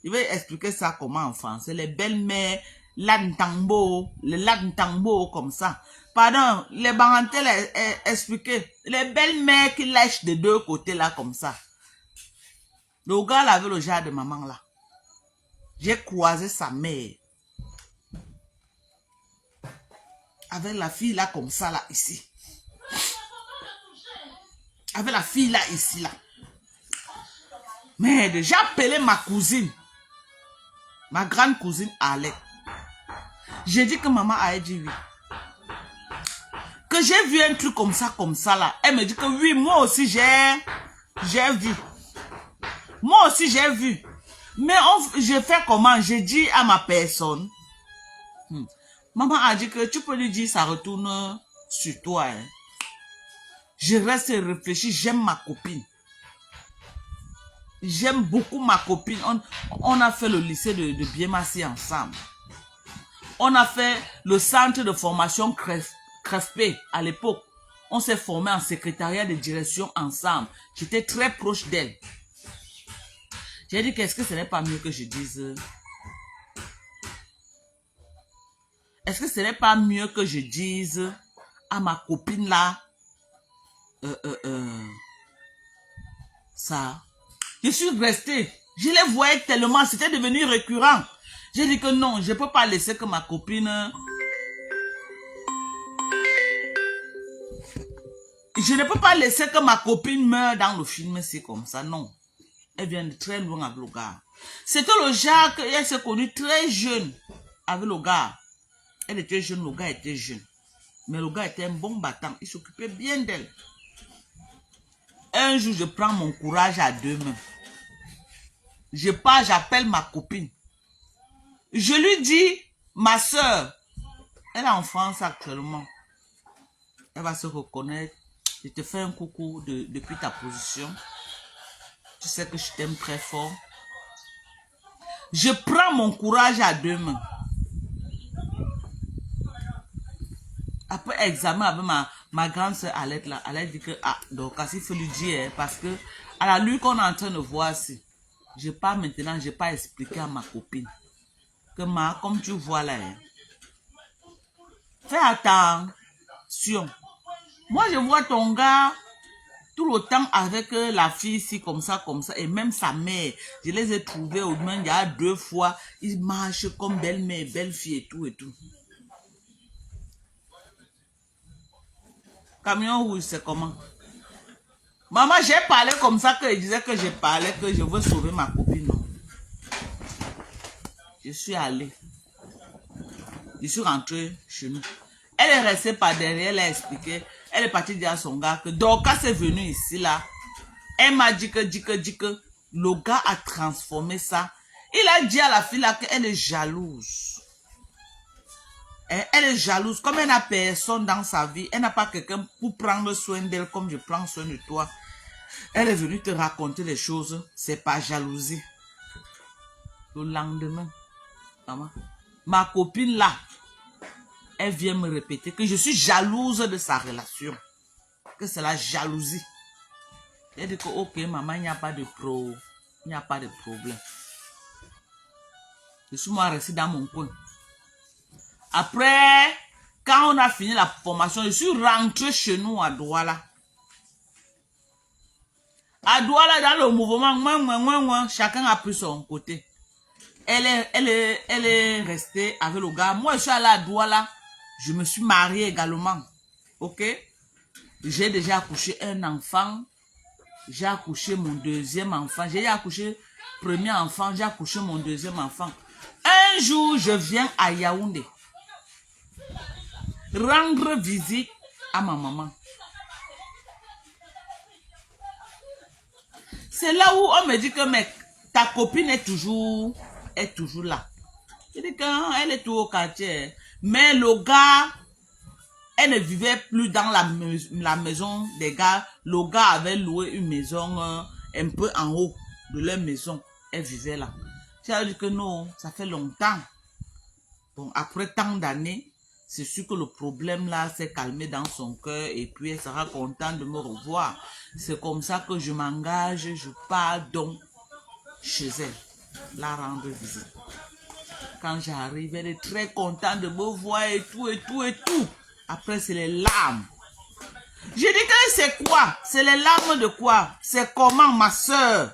Je vais expliquer ça comment en français. Les belles-mères Lantambo, les Lantambo comme ça. Pardon, les Barantelles expliquer. Les belles-mères qui lèchent de 2 côtés là comme ça. Le gars là avait le genre de maman là. J'ai croisé sa mère. Avec la fille là comme ça là ici. Avec la fille là ici là. Merde, j'ai appelé ma cousine. Ma grande cousine allait. J'ai dit que maman a dit oui. Que j'ai vu un truc comme ça là. Elle me dit que oui, moi aussi j'ai vu. Moi aussi j'ai vu. Mais je fais comment? J'ai dit à ma personne. Maman a dit que tu peux lui dire ça retourne sur toi. Hein. Je reste et réfléchis, j'aime ma copine. J'aime beaucoup ma copine. On a fait le lycée de Biémassi ensemble. On a fait le centre de formation CREFP à l'époque. On s'est formé en secrétariat de direction ensemble. J'étais très proche d'elle. J'ai dit qu'est-ce que ce n'est pas mieux que je dise... Est-ce que ce n'est pas mieux que je dise à ma copine là ça? Je suis restée. Je les voyais tellement, c'était devenu récurrent. J'ai dit que non, je ne peux pas laisser que ma copine... Je ne peux pas laisser que ma copine meure dans le film, c'est comme ça, non. Elle vient de très loin avec le gars. C'était le genre qu'elle s'est connue très jeune avec le gars. Elle était jeune, le gars était jeune. Mais le gars était un bon battant. Il s'occupait bien d'elle. Un jour, je prends mon courage à deux mains. Je pars, j'appelle ma copine. Je lui dis, ma soeur, elle est en France actuellement. Elle va se reconnaître. Je te fais un coucou depuis ta position. Tu sais que je t'aime très fort. Je prends mon courage à deux mains. Après examen avec ma grande soeur Alette là, elle a dit que, ah, donc, il faut lui dire, parce que, à la lui qu'on est en train de voir ici, je pars maintenant, je n'ai pas expliqué à ma copine, que comme tu vois là, fais attention. Moi, je vois ton gars, tout le temps avec la fille ici, comme ça, et même sa mère, je les ai trouvés au moins il y a 2 fois, ils marchent comme belle-mère, belle-fille et tout et tout. Camion rouge, c'est comment? Maman, j'ai parlé comme ça que je disais que je parlais, que je veux sauver ma copine. Non. Je suis allée. Je suis rentrée chez nous. Elle est restée par derrière, elle a expliqué. Elle est partie dire à son gars que Dorcas est venu ici là. Elle m'a dit que le gars a transformé ça. Il a dit à la fille là qu'elle est jalouse. Elle est jalouse. Comme elle n'a personne dans sa vie, elle n'a pas quelqu'un pour prendre soin d'elle comme je prends soin de toi. Elle est venue te raconter les choses. C'est pas jalousie. Le lendemain, maman, ma copine là, elle vient me répéter que je suis jalouse de sa relation. Que c'est la jalousie. Elle dit que ok maman, il n'y a pas de problème. Je suis moi restée dans mon coin. Après, quand on a fini la formation, je suis rentrée chez nous à Douala. À Douala, dans le mouvement, chacun a pris son côté. Elle est restée avec le gars. Moi, je suis allée à Douala. Je me suis mariée également. Ok? J'ai déjà accouché un enfant. J'ai accouché mon deuxième enfant. J'ai accouché premier enfant. J'ai accouché mon deuxième enfant. Un jour, je viens à Yaoundé. Rendre visite à ma maman. C'est là où on me dit que mec, ta copine est toujours là. Je dis qu'elle est toujours au quartier. Mais le gars, elle ne vivait plus dans la maison des gars. Le gars avait loué une maison un peu en haut de leur maison. Elle vivait là. J'ai dit que non, ça fait longtemps. Bon, après tant d'années, c'est sûr que le problème là s'est calmé dans son cœur et puis elle sera contente de me revoir. C'est comme ça que je m'engage, je pars donc chez elle, la rendre visite. Quand j'arrive, elle est très contente de me voir et tout. Après, c'est les larmes. J'ai dit que c'est quoi? C'est les larmes de quoi? C'est comment ma soeur?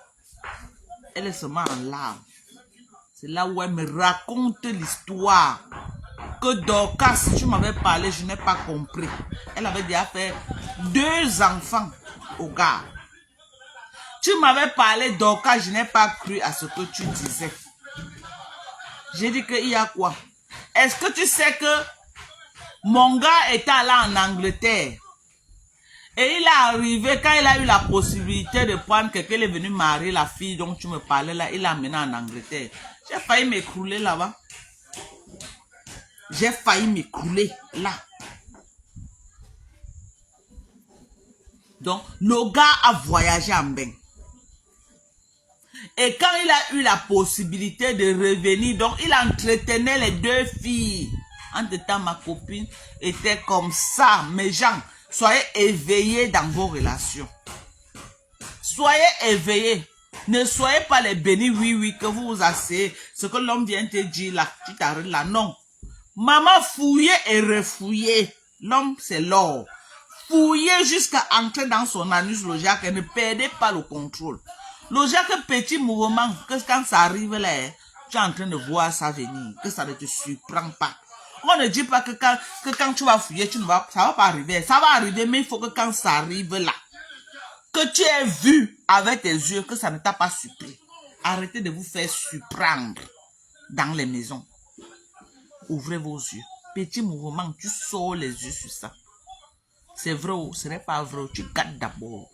Elle est seulement en larmes. C'est là où elle me raconte l'histoire. Que Dorcas, si tu m'avais parlé, je n'ai pas compris. Elle avait déjà fait 2 enfants au gars. Tu m'avais parlé Dorcas, je n'ai pas cru à ce que tu disais. J'ai dit qu'il y a quoi? Est-ce que tu sais que mon gars était allé en Angleterre? Et il est arrivé, quand il a eu la possibilité de prendre quelqu'un, il est venu marier la fille dont tu me parlais là, il l'a amené en Angleterre. J'ai failli m'écrouler là-bas. J'ai failli m'écrouler là. Donc, le gars a voyagé en bain. Et quand il a eu la possibilité de revenir, donc il entretenait les deux filles. En tout temps, ma copine était comme ça. Mes gens, soyez éveillés dans vos relations. Soyez éveillés. Ne soyez pas les bénis, oui, que vous vous asseyez. Ce que l'homme vient te dire là, tu t'arrêtes là. Non. Maman, fouillez et refouillez. L'homme, c'est l'or. Fouillez jusqu'à entrer dans son anus logiaque et ne perdez pas le contrôle. Logiaque, petit mouvement, que quand ça arrive là, tu es en train de voir ça venir, que ça ne te surprend pas. On ne dit pas que quand tu vas fouiller, ça va pas arriver. Ça va arriver, mais il faut que quand ça arrive là, que tu aies vu avec tes yeux que ça ne t'a pas surpris. Arrêtez de vous faire surprendre dans les maisons. Ouvrez vos yeux. Petit mouvement, tu sors les yeux sur ça. C'est vrai ou ce n'est pas vrai, tu gâtes d'abord.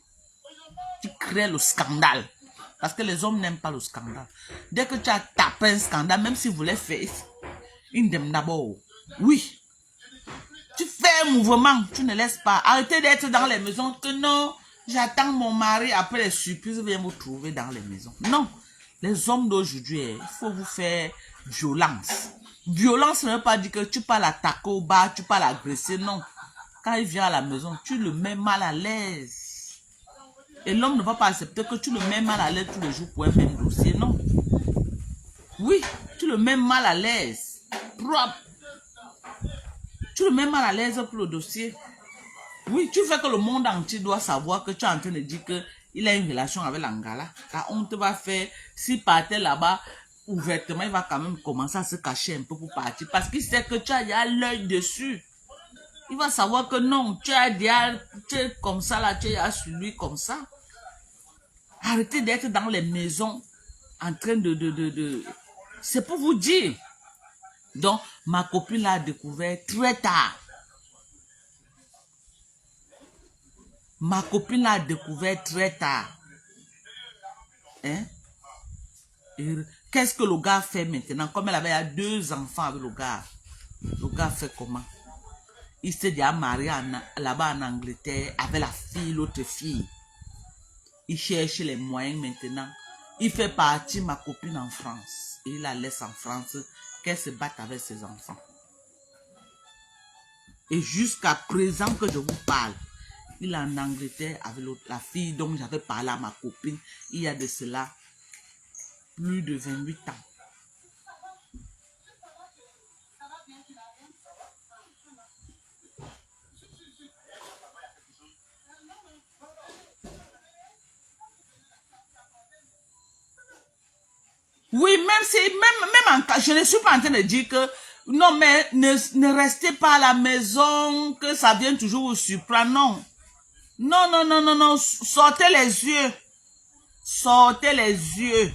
Tu crées le scandale. Parce que les hommes n'aiment pas le scandale. Dès que tu as tapé un scandale, même si vous voulez faire, ils aiment d'abord. Oui. Tu fais un mouvement, tu ne laisses pas. Arrêtez d'être dans les maisons que non, j'attends mon mari, après les surprises, vient vous trouver dans les maisons. Non. Les hommes d'aujourd'hui, il faut vous faire violence. Violence ne veut pas dire que tu peux l'attaquer au bar, tu peux l'agresser, non. Quand il vient à la maison, tu le mets mal à l'aise. Et l'homme ne va pas accepter que tu le mets mal à l'aise tous les jours pour un même dossier, non. Oui, tu le mets mal à l'aise. Propre. Tu le mets mal à l'aise pour le dossier. Oui, tu fais que le monde entier doit savoir que tu es en train de dire qu'il a une relation avec l'Angala. Car on te va faire, s'il partait là-bas, ouvertement, il va quand même commencer à se cacher un peu pour partir. Parce qu'il sait que tu as l'œil dessus. Il va savoir que non, tu es comme ça là, tu es sur lui comme ça. Arrêtez d'être dans les maisons en train de... C'est pour vous dire. Donc, ma copine l'a découvert très tard. Ma copine l'a découvert très tard. Hein? Qu'est-ce que le gars fait maintenant? Comme elle avait 2 enfants avec le gars fait comment? Il s'est déjà marié là-bas en Angleterre avec la fille, l'autre fille. Il cherche les moyens maintenant. Il fait partir ma copine en France. Il la laisse en France, qu'elle se batte avec ses enfants. Et jusqu'à présent que je vous parle, il est en Angleterre avec la fille dont j'avais parlé à ma copine. Il y a de cela plus de 28 ans. Oui, même si, même en cas, je ne suis pas en train de dire que, non, mais ne restez pas à la maison, que ça vient toujours vous surprendre, non. Non, non, non, non, non, sortez les yeux. Sortez les yeux.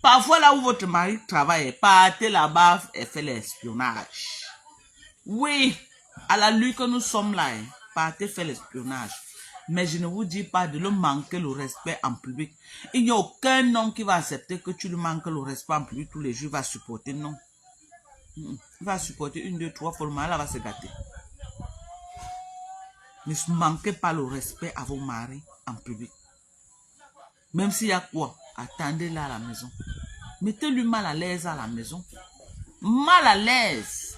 Parfois, là où votre mari travaille, partez là-bas et faites l'espionnage. Oui, à la nuit que nous sommes là, partez faire l'espionnage. Mais je ne vous dis pas de lui manquer le respect en public. Il n'y a aucun homme qui va accepter que tu lui manques le respect en public tous les jours. Il va supporter, non. Il va supporter 1, 2, 3 fois, le mari va se gâter. Ne manquez pas le respect à vos maris en public. Même s'il y a quoi, attendez-la à la maison. Mettez-lui mal à l'aise à la maison. Mal à l'aise.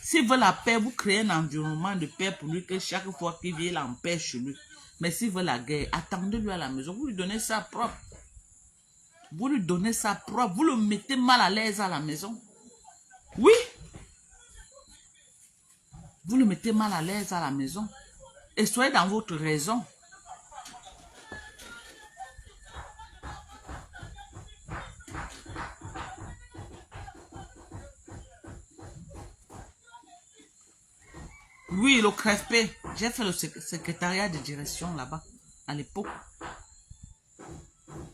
S'il veut la paix, vous créez un environnement de paix pour lui que chaque fois qu'il vient, il empêche chez lui. Mais s'il veut la guerre, attendez-lui à la maison. Vous lui donnez ça propre. Vous lui donnez ça propre. Vous le mettez mal à l'aise à la maison. Oui. Vous le mettez mal à l'aise à la maison. Et soyez dans votre raison. Oui, le CREFP. J'ai fait le secrétariat de direction là-bas, à l'époque.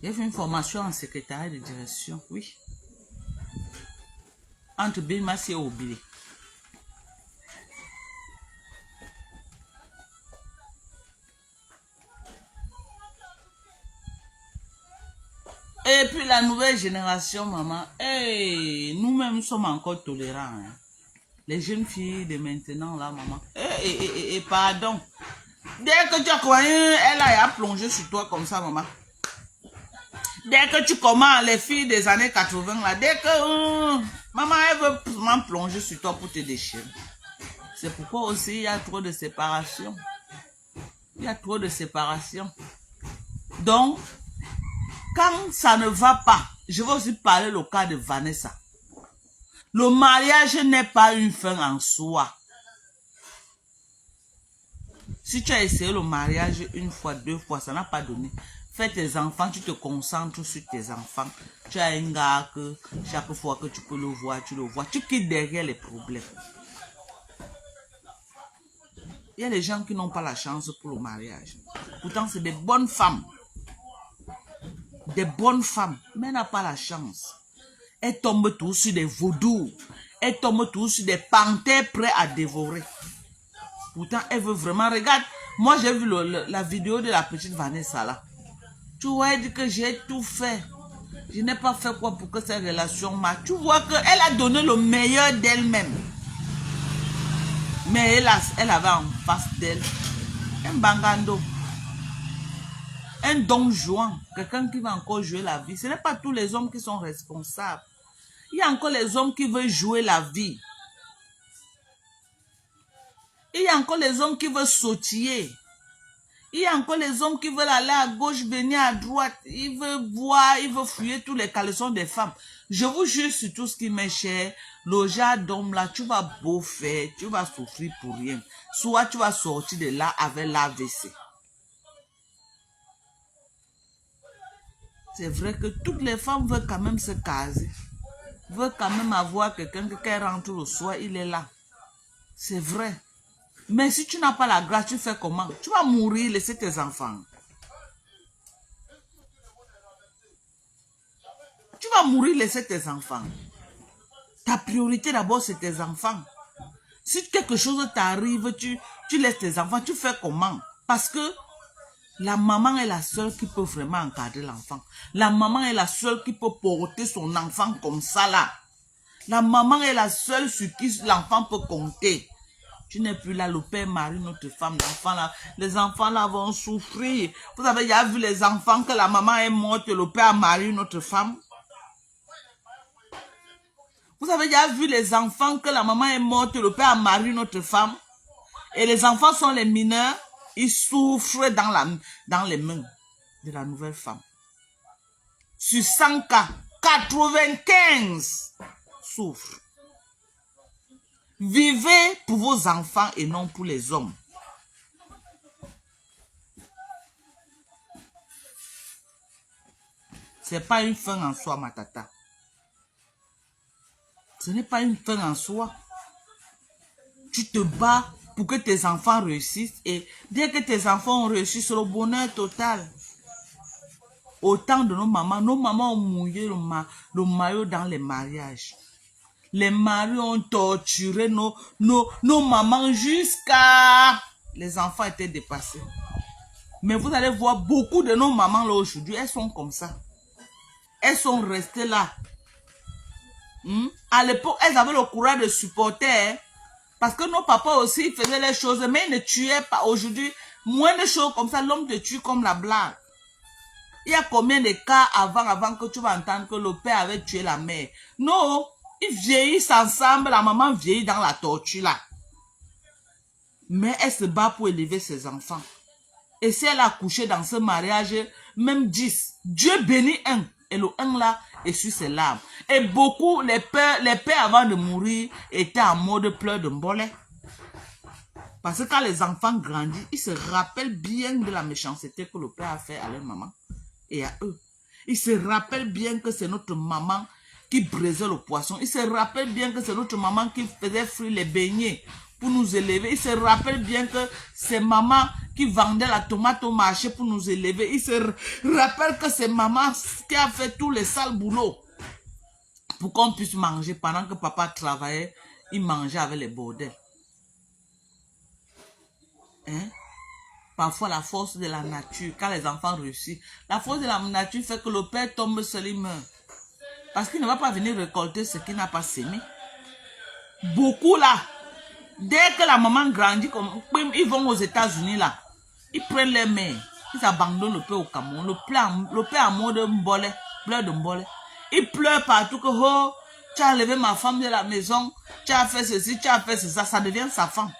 J'ai fait une formation en secrétariat de direction, oui. entre Bimassi et Obili. Et puis la nouvelle génération, maman, hey, nous-mêmes sommes encore tolérants. Hein. Les jeunes filles de maintenant, là, maman. Et pardon. Dès que tu as croyé, elle a plongé sur toi comme ça, maman. Dès que tu commences, les filles des années 80, là, dès que maman, elle veut vraiment plonger sur toi pour te déchirer. C'est pourquoi aussi, il y a trop de séparation. Il y a trop de séparation. Donc, quand ça ne va pas, je vais aussi parler le cas de Vanessa. Le mariage n'est pas une fin en soi. Si tu as essayé le mariage une fois, 2 fois, ça n'a pas donné. Fais tes enfants, tu te concentres sur tes enfants. Tu as un gars que chaque fois que tu peux le voir, tu le vois. Tu quittes derrière les problèmes. Il y a des gens qui n'ont pas la chance pour le mariage. Pourtant, c'est des bonnes femmes. Des bonnes femmes, mais elle n'a pas la chance. Elle tombe tous sur des vaudous. Elle tombe tous sur des panthères prêts à dévorer. Pourtant, elle veut vraiment... Regarde, moi j'ai vu la vidéo de la petite Vanessa là. Tu vois, elle dit que j'ai tout fait. Je n'ai pas fait quoi pour que cette relation marche. Tu vois qu'elle a donné le meilleur d'elle-même. Mais hélas, elle avait en face d'elle un bangando. Un don Juan, quelqu'un qui va encore jouer la vie. Ce n'est pas tous les hommes qui sont responsables. Il y a encore les hommes qui veulent jouer la vie. Il y a encore les hommes qui veulent sautiller. Il y a encore les hommes qui veulent aller à gauche, venir à droite. Ils veulent voir, ils veulent fouiller tous les caleçons des femmes. Je vous jure sur tout ce qui m'est cher, le genre d'homme là, tu vas beau faire, tu vas souffrir pour rien. Soit tu vas sortir de là avec l'AVC. C'est vrai que toutes les femmes veulent quand même se caser. Veulent quand même avoir quelqu'un qui, quand elle rentre le soir, il est là. C'est vrai. Mais si tu n'as pas la grâce, tu fais comment? Tu vas mourir, laisser tes enfants. Tu vas mourir, laisser tes enfants. Ta priorité d'abord, c'est tes enfants. Si quelque chose t'arrive, tu laisses tes enfants, tu fais comment? Parce que la maman est la seule qui peut vraiment encadrer l'enfant. La maman est la seule qui peut porter son enfant comme ça là. La maman est la seule sur qui l'enfant peut compter. Tu n'es plus là, le père marie notre femme, l'enfant là, les enfants là vont souffrir. Vous avez déjà vu les enfants que la maman est morte et le père a marié notre femme? Vous avez déjà vu les enfants que la maman est morte et le père a marié notre femme? Et les enfants sont les mineurs, ils souffrent dans les mains de la nouvelle femme. Sur 100 cas, 95 souffrent. Vivez pour vos enfants et non pour les hommes. Ce n'est pas une fin en soi, ma tata. Ce n'est pas une fin en soi. Tu te bats pour que tes enfants réussissent et dès que tes enfants ont réussi, c'est le bonheur total. Autant de nos mamans ont mouillé le maillot dans les mariages. Les maris ont torturé nos mamans jusqu'à... Les enfants étaient dépassés. Mais vous allez voir beaucoup de nos mamans là aujourd'hui, elles sont comme ça. Elles sont restées là. À l'époque, elles avaient le courage de supporter. Hein? Parce que nos papas aussi faisaient les choses, mais ils ne tuaient pas. Aujourd'hui, moins de choses comme ça, l'homme te tue comme la blague. Il y a combien de cas avant que tu vas entendre que le père avait tué la mère? Non, ils vieillissent ensemble, la maman vieillit dans la torture là. Mais elle se bat pour élever ses enfants. Et si elle a couché dans ce mariage, même 10, Dieu bénit un. Et le un là est sur ses larmes. Et beaucoup, les pères avant de mourir étaient en mode pleurs de mbolet. Parce que quand les enfants grandissent, ils se rappellent bien de la méchanceté que le père a fait à leur maman et à eux. Ils se rappellent bien que c'est notre maman qui brisait le poisson. Ils se rappellent bien que c'est notre maman qui faisait frire les beignets pour nous élever. Ils se rappellent bien que c'est maman qui vendait la tomate au marché pour nous élever. Ils se rappellent que c'est maman qui a fait tous les sales boulots pour qu'on puisse manger pendant que papa travaillait, il mangeait avec les bordels. Hein? Parfois, la force de la nature, quand les enfants réussissent, la force de la nature fait que le père tombe seul, il meurt. Parce qu'il ne va pas venir récolter ce qu'il n'a pas semé. Beaucoup là, dès que la maman grandit, ils vont aux États-Unis là, ils prennent les mères, ils abandonnent le père au Cameroun. Le père en mode mbolé, pleure de mbolé. Il pleure partout que oh, tu as enlevé ma femme de la maison, tu as fait ceci, tu as fait ça, ça devient sa femme.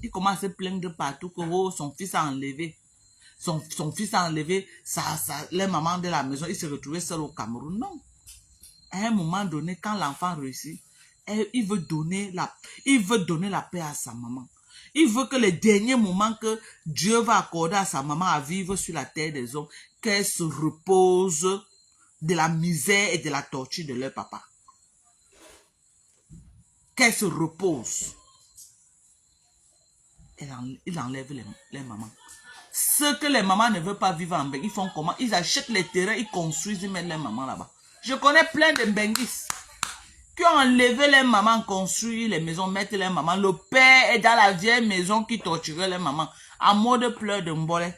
Il commence à se plaindre partout que oh, son fils a enlevé. Son fils a enlevé les mamans de la maison. Il se retrouvait seul au Cameroun. Non. À un moment donné, quand l'enfant réussit, il veut donner la paix à sa maman. Il veut que les derniers moments que Dieu va accorder à sa maman à vivre sur la terre des hommes, qu'elle se repose de la misère et de la torture de leur papa. Qu'elle se repose. Il enlève les mamans. Ce que les mamans ne veulent pas vivre en Bengue, ils font comment? Ils achètent les terrains, ils construisent, ils mettent les mamans là-bas. Je connais plein de Benguis qui ont enlevé les mamans, construit les maisons, mettent les mamans. Le père est dans la vieille maison qui torturait les mamans. En mode pleurs de mbolé.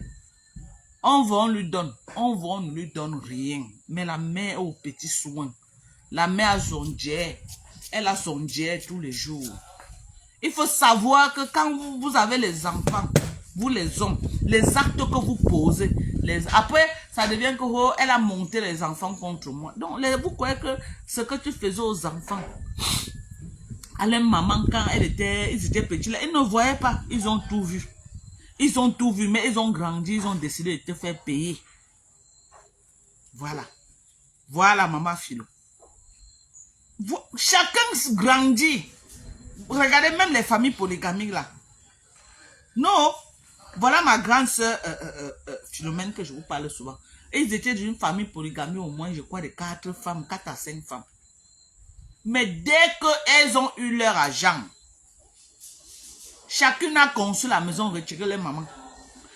On lui donne. On ne lui donne rien. Mais la mère est au petit soin. La mère a son dieu. Elle a son dieu tous les jours. Il faut savoir que quand vous avez les enfants, vous les hommes, les actes que vous posez, après, ça devient que oh, elle a monté les enfants contre moi. Donc, vous croyez que ce que tu faisais aux enfants, à leur maman, quand ils étaient petits, là, ils ne voyaient pas, ils ont tout vu. Ils ont tout vu, mais ils ont grandi, ils ont décidé de te faire payer. Voilà. Voilà, maman Philo. Chacun grandit. Regardez même les familles polygamiques là. Non. Voilà ma grande soeur Philomène que je vous parle souvent. Et ils étaient d'une famille polygamique au moins, je crois, de 4 femmes, 4 à 5 femmes. Mais dès qu'elles ont eu leur argent, chacune a conçu la maison, retiré les mamans.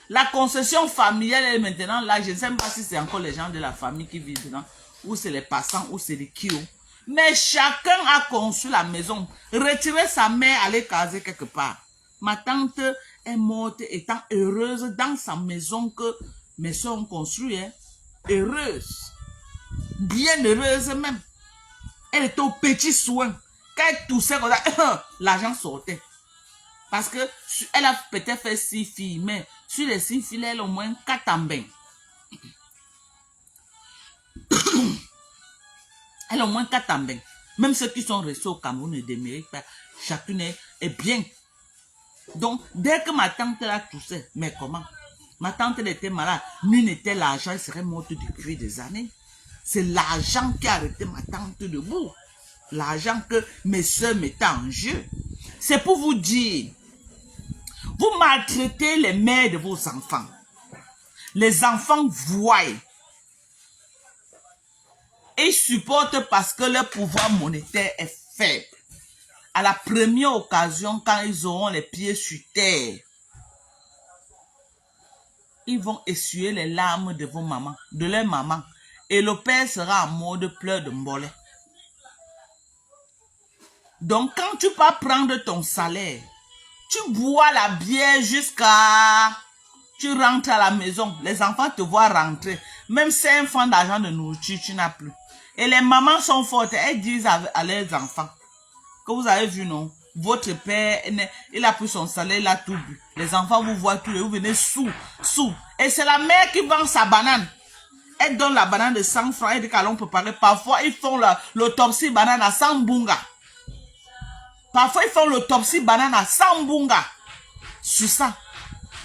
La concession familiale est maintenant là, je ne sais pas si c'est encore les gens de la famille qui vivent dedans, ou c'est les passants, ou c'est les kios. Mais chacun a conçu la maison, retiré sa mère, aller caser quelque part. Ma tante est morte étant heureuse dans sa maison que mes soeurs ont construit. Hein. Heureuse. Bien heureuse même. Elle était au petit soin. Quand elle toussait, l'argent sortait. Parce que elle a peut-être fait 6 filles, mais sur les 6 filles, elle a au moins 4 en bain. Elle a au moins 4 en bain. Même ceux qui sont restés au Cameroun ne déméritent pas. Chacune est bien. Donc, dès que ma tante a toussé, mais comment? Ma tante elle était malade. Nul n'était l'argent, elle serait morte depuis des années. C'est l'argent qui a arrêté ma tante debout. L'argent que mes soeurs mettaient en jeu. C'est pour vous dire, vous maltraitez les mères de vos enfants. Les enfants voient. Et ils supportent parce que leur pouvoir monétaire est faible. À la première occasion, quand ils auront les pieds sur terre, ils vont essuyer les larmes de vos mamans, de leur maman. Et le père sera en mode pleurs de mbolé. Donc, quand tu vas prendre ton salaire, tu bois la bière jusqu'à... Tu rentres à la maison, les enfants te voient rentrer. Même 5 francs d'argent de nourriture, tu n'as plus. Et les mamans sont fortes, elles disent à leurs enfants, que vous avez vu, non? Votre père, il a pris son salaire, il a tout bu. Les enfants vous voient tous, vous venez sous. Et c'est la mère qui vend sa banane. Elle donne la banane de 100 francs, elle dit qu'allons préparer. Parfois, ils font l'autopsie banane à 100 bunga. Parfois, ils font l'autopsie banane à 100 bunga. Sur ça,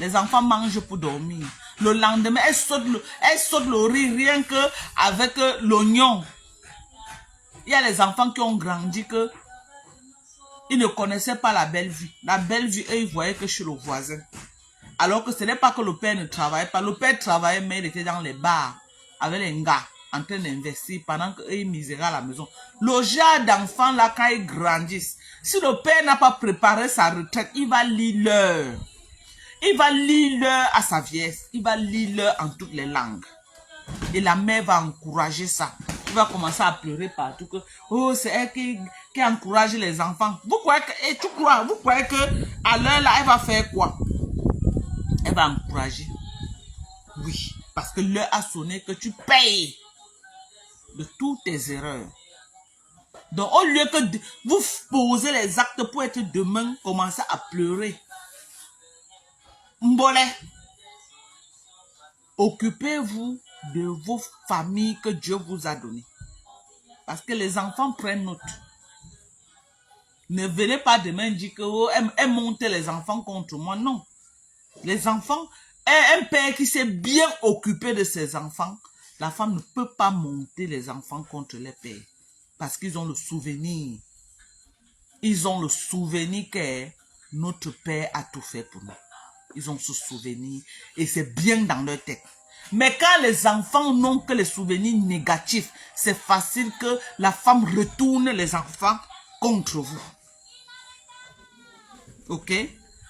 les enfants mangent pour dormir. Le lendemain, elle saute le riz rien que avec l'oignon. Il y a les enfants qui ont grandi que ils ne connaissaient pas la belle vie. La belle vie, eux, ils voyaient que chez le voisin. Alors que ce n'est pas que le père ne travaillait pas. Le père travaillait, mais il était dans les bars avec les gars en train d'investir pendant qu'ils miseraient à la maison. Le genre d'enfants là, quand ils grandissent, si le père n'a pas préparé sa retraite, il va lire l'heure. Il va lire l'heure à sa vieillesse. Il va lire l'heure en toutes les langues. Et la mère va encourager ça. il va commencer à pleurer partout que oh c'est elle qui encourage les enfants. Vous croyez que vous croyez que à l'heure là elle va faire quoi? Elle va encourager. Oui, parce que l'heure a sonné que tu payes de toutes tes erreurs. Donc au lieu que vous posez les actes pour être demain commencer à pleurer. Mbole, occupez-vous de vos familles que Dieu vous a données. Parce que les enfants prennent note. Ne venez pas demain dire que oh, elle monte les enfants contre moi. Non. Les enfants, un père qui s'est bien occupé de ses enfants, la femme ne peut pas monter les enfants contre les pères. Parce qu'ils ont le souvenir. Ils ont le souvenir que notre père a tout fait pour nous. Ils ont ce souvenir et c'est bien dans leur tête. Mais quand les enfants n'ont que les souvenirs négatifs, c'est facile que la femme retourne les enfants contre vous. Ok?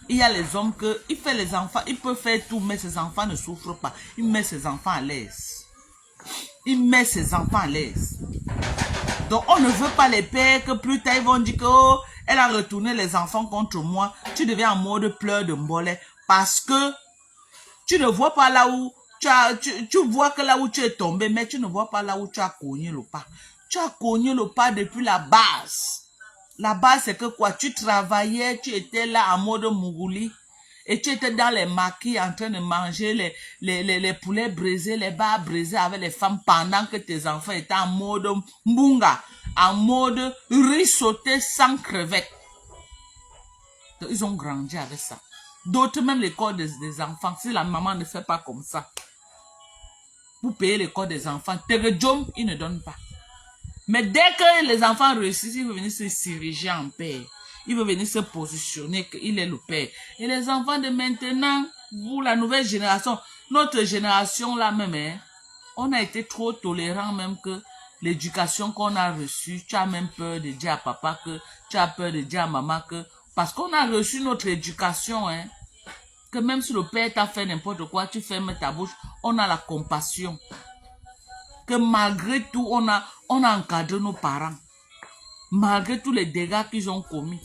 Il y a les hommes il fait les enfants, il peut faire tout, mais ses enfants ne souffrent pas. Il met ses enfants à l'aise. Il met ses enfants à l'aise. Donc on ne veut pas les pères que plus tard ils vont dire que oh, elle a retourné les enfants contre moi. Tu deviens en mode pleurs de mbolet parce que tu ne vois pas là où tu vois que là où tu es tombé, mais tu ne vois pas là où tu as cogné le pas. Tu as cogné le pas depuis la base. La base, c'est que quoi? Tu travaillais, tu étais là en mode mourouli et tu étais dans les maquis en train de manger les poulets brisés, les bas brisés avec les femmes pendant que tes enfants étaient en mode mbunga, en mode riz sauté sans crevettes. Donc, ils ont grandi avec ça. D'autres, même l'école des enfants, si la maman ne fait pas comme ça, vous payez l'école des enfants, Teredjom, ils ne donnent pas. Mais dès que les enfants réussissent, ils veulent venir se diriger en père. Ils veulent venir se positionner qu'il est le père. Et les enfants de maintenant, vous, la nouvelle génération, notre génération là même, hein, on a été trop tolérants même que l'éducation qu'on a reçue, tu as même peur de dire à papa que, tu as peur de dire à maman que, parce qu'on a reçu notre éducation, hein, que même si le père t'a fait n'importe quoi, tu fermes ta bouche, on a la compassion. Que malgré tout, on a encadré nos parents. Malgré tous les dégâts qu'ils ont commis.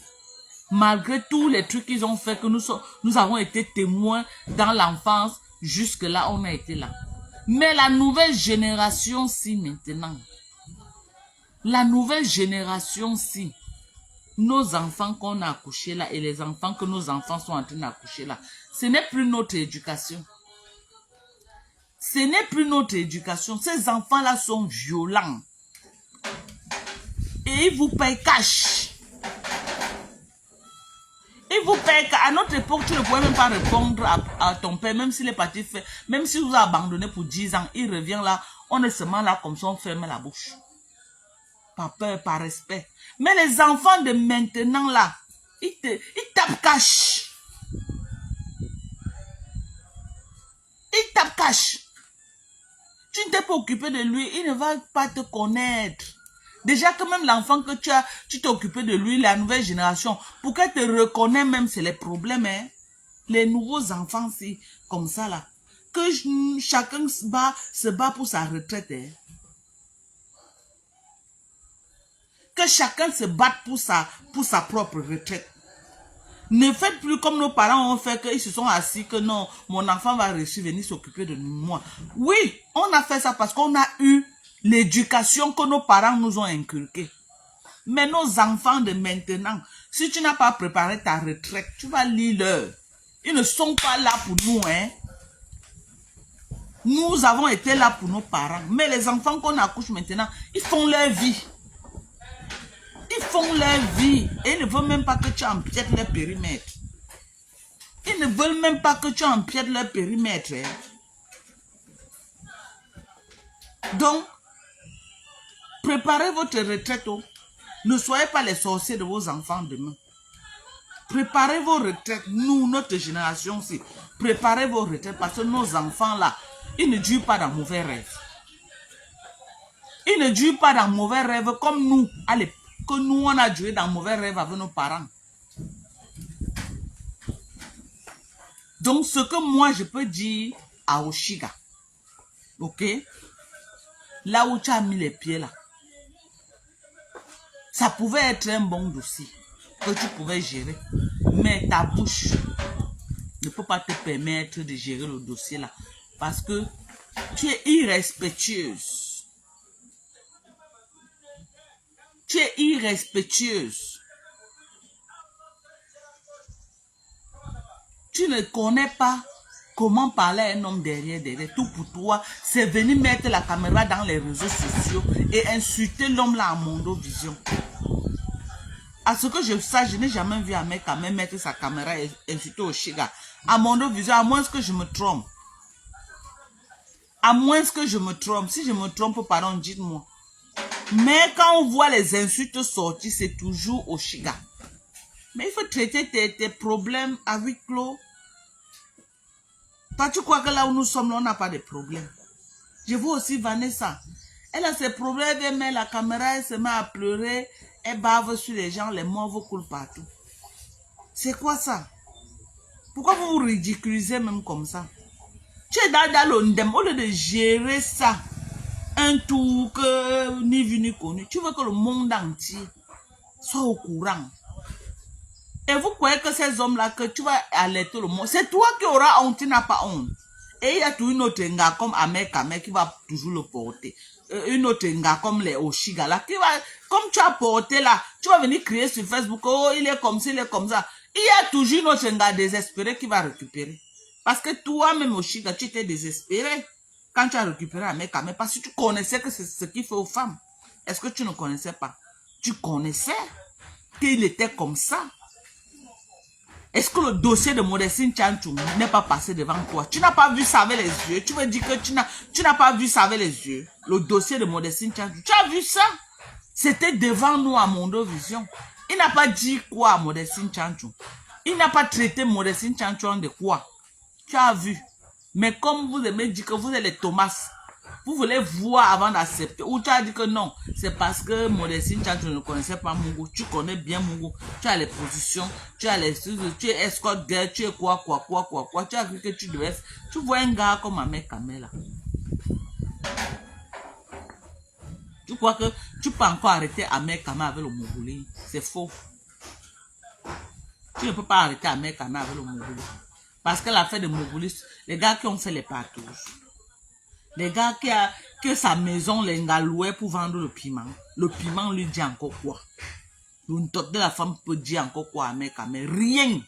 Malgré tous les trucs qu'ils ont fait, que nous avons été témoins dans l'enfance. Jusque-là, on a été là. Mais la nouvelle génération, si maintenant, la nouvelle génération, si nos enfants qu'on a accouchés là et les enfants que nos enfants sont en train d'accoucher là, ce n'est plus notre éducation. Ce n'est plus notre éducation. Ces enfants-là sont violents. Et ils vous payent cash. Ils vous payent cash. À notre époque, tu ne pouvais même pas répondre à ton père, même s'il est parti faire, même s'il vous a abandonné pour 10 ans, il revient là, on est seulement là comme ça, on ferme la bouche. Par peur, par respect. Mais les enfants de maintenant là, ils tapent cash. Ils tapent cash. Tu ne t'es pas occupé de lui, il ne va pas te connaître. Déjà que même l'enfant que tu t'es occupé de lui, la nouvelle génération, pour qu'elle te reconnaisse même, c'est les problèmes. Hein? Les nouveaux enfants, c'est comme ça là. Que chacun se bat pour sa retraite. Hein? Que chacun se batte pour sa propre retraite. Ne faites plus comme nos parents ont fait, qu'ils se sont assis, que non, mon enfant va réussir, venir s'occuper de moi. Oui, on a fait ça parce qu'on a eu l'éducation que nos parents nous ont inculquée. Mais nos enfants de maintenant, si tu n'as pas préparé ta retraite, tu vas lire l'heure. Ils ne sont pas là pour nous, hein. Nous avons été là pour nos parents. Mais les enfants qu'on accouche maintenant, ils font leur vie. Ils font leur vie et ils ne veulent même pas que tu empiètes leur périmètre. Ils ne veulent même pas que tu empiètes leur périmètre. Hein. Donc, préparez votre retraite. Ne soyez pas les sorciers de vos enfants demain. Préparez vos retraites. Nous, notre génération aussi, préparez vos retraites parce que nos enfants là, ils ne durent pas dans mauvais rêves. Ils ne durent pas dans mauvais rêves comme nous, à l'époque. Que nous, on a joué dans mauvais rêve avec nos parents. Donc, ce que moi, je peux dire à Oshiga, ok? là où tu as mis les pieds là, ça pouvait être un bon dossier que tu pouvais gérer. Mais ta bouche ne peut pas te permettre de gérer le dossier là. Parce que tu es irrespectueuse. Tu es irrespectueuse. Tu ne connais pas comment parler à un homme derrière. Tout pour toi, c'est venir mettre la caméra dans les réseaux sociaux et insulter l'homme là à Mondovision. À ce que je sache, je n'ai jamais vu un mec quand même mettre sa caméra et insulter Oshiga. À Mondovision, à moins que je me trompe. À moins que je me trompe. Si je me trompe, pardon, dites-moi. Mais quand on voit les insultes sortir, c'est toujours Oshiga. Mais il faut traiter tes problèmes à huis clos. Toi, tu crois que là où nous sommes, là, on n'a pas de problème. Je vois aussi Vanessa. Elle a ses problèmes, elle met la caméra, elle se met à pleurer, elle bave sur les gens, les morts coulent partout. C'est quoi ça? Pourquoi vous vous ridiculisez même comme ça? Tu es dans l'ondem, au lieu de gérer ça, un tour que ni vu ni connu, tu veux que le monde entier soit au courant. Et vous croyez que ces hommes-là, que tu vas alerter le monde, c'est toi qui auras honte, tu n'as pas honte. Et il y a tout une autre gars comme Ahmed Kameh qui va toujours le porter. Une autre gars comme les Oshiga là, qui va, comme tu as porté là, tu vas venir crier sur Facebook, oh il est comme ça, il est comme ça. Il y a toujours une autre gars désespéré qui va récupérer. Parce que toi-même Oshiga, tu étais désespéré quand tu as récupéré Ahmed Kameh, parce que tu connaissais que c'est ce qu'il fait aux femmes. Est-ce que tu ne connaissais pas? Tu connaissais qu'il était comme ça. Est-ce que le dossier de Modestine Tchanchou n'est pas passé devant toi? Tu n'as pas vu ça avec les yeux? Tu veux dire que tu n'as pas vu ça avec les yeux? Le dossier de Modestine Tchanchou. Tu as vu ça? C'était devant nous à Mondovision. Il n'a pas dit quoi à Modestine Tchanchou. Il n'a pas traité Modestine Tchanchou de quoi? Tu as vu? Mais comme vous aimez dire que vous êtes les Thomas, vous voulez voir avant d'accepter. Ou tu as dit que non, c'est parce que Modestine Tchanchou ne connaissait pas Mungu. Tu connais bien Mungu. Tu as les positions, tu as les... Tu es escort girl, tu es quoi. Tu as cru que tu devais... Tu vois un gars comme Ahmed Kameh là. Tu crois que tu peux encore arrêter Ahmed Kameh avec le Mougouli? C'est faux. Tu ne peux pas arrêter Ahmed Kameh avec le Mougouli. Parce que l'affaire de Mougouli, les gars qui ont fait les partouches, les gars que sa maison les gars louaient pour vendre le piment lui dit encore quoi? Une tête de la femme peut dire encore quoi à Ahmed Kameh? Rien.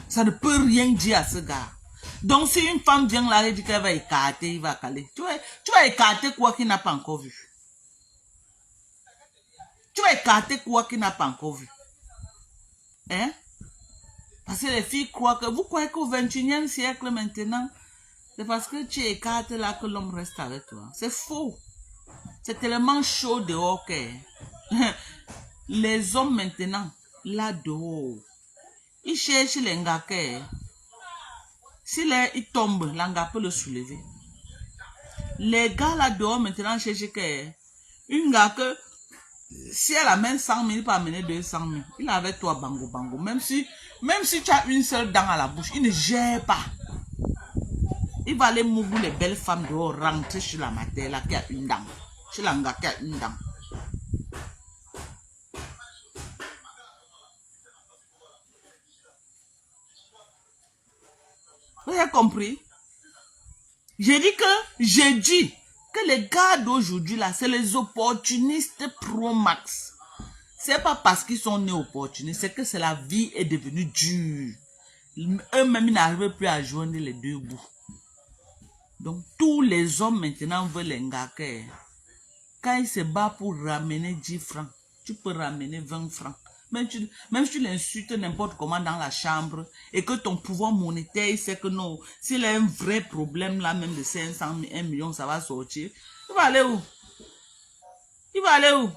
Ça ne peut rien dire à ce gars. Donc si une femme vient là et dit qu'elle va écarter, il va caler. Tu vas écarter quoi qu'il n'a pas encore vu? Tu vas écarter quoi qu'il n'a pas encore vu? Hein? Parce que les filles croient que... Vous croyez qu'au 21e siècle maintenant, c'est parce que tu écartes là que l'homme reste avec toi. C'est faux. C'est tellement chaud dehors que... Les hommes maintenant, là dehors, ils cherchent les gars que... S'il tombe, l'anga peut le soulever. Les gars là dehors maintenant cherchent que... Une gars que... Si elle amène 100 000, il peut amener 200 000. Il est avec toi, bango, bango. Même si tu as une seule dent à la bouche, il ne gère pas. Il va aller mourir les belles femmes dehors, rentrer chez la mater là qui a une dent. Chez l'anga qui a une dent. Vous avez compris? J'ai dit que les gars d'aujourd'hui là, c'est les opportunistes pro max. C'est pas parce qu'ils sont nés opportunistes, c'est que c'est la vie est devenue dure. Eux-mêmes, ils n'arrivent plus à joindre les deux bouts. Donc, tous les hommes maintenant veulent les ngaker. Quand ils se battent pour ramener 10 francs, tu peux ramener 20 francs. Même si tu l'insultes n'importe comment dans la chambre et que ton pouvoir monétaire, il sait que non, s'il a un vrai problème là, même de 500 000, 1 million, ça va sortir. Il va aller où? Il va aller où?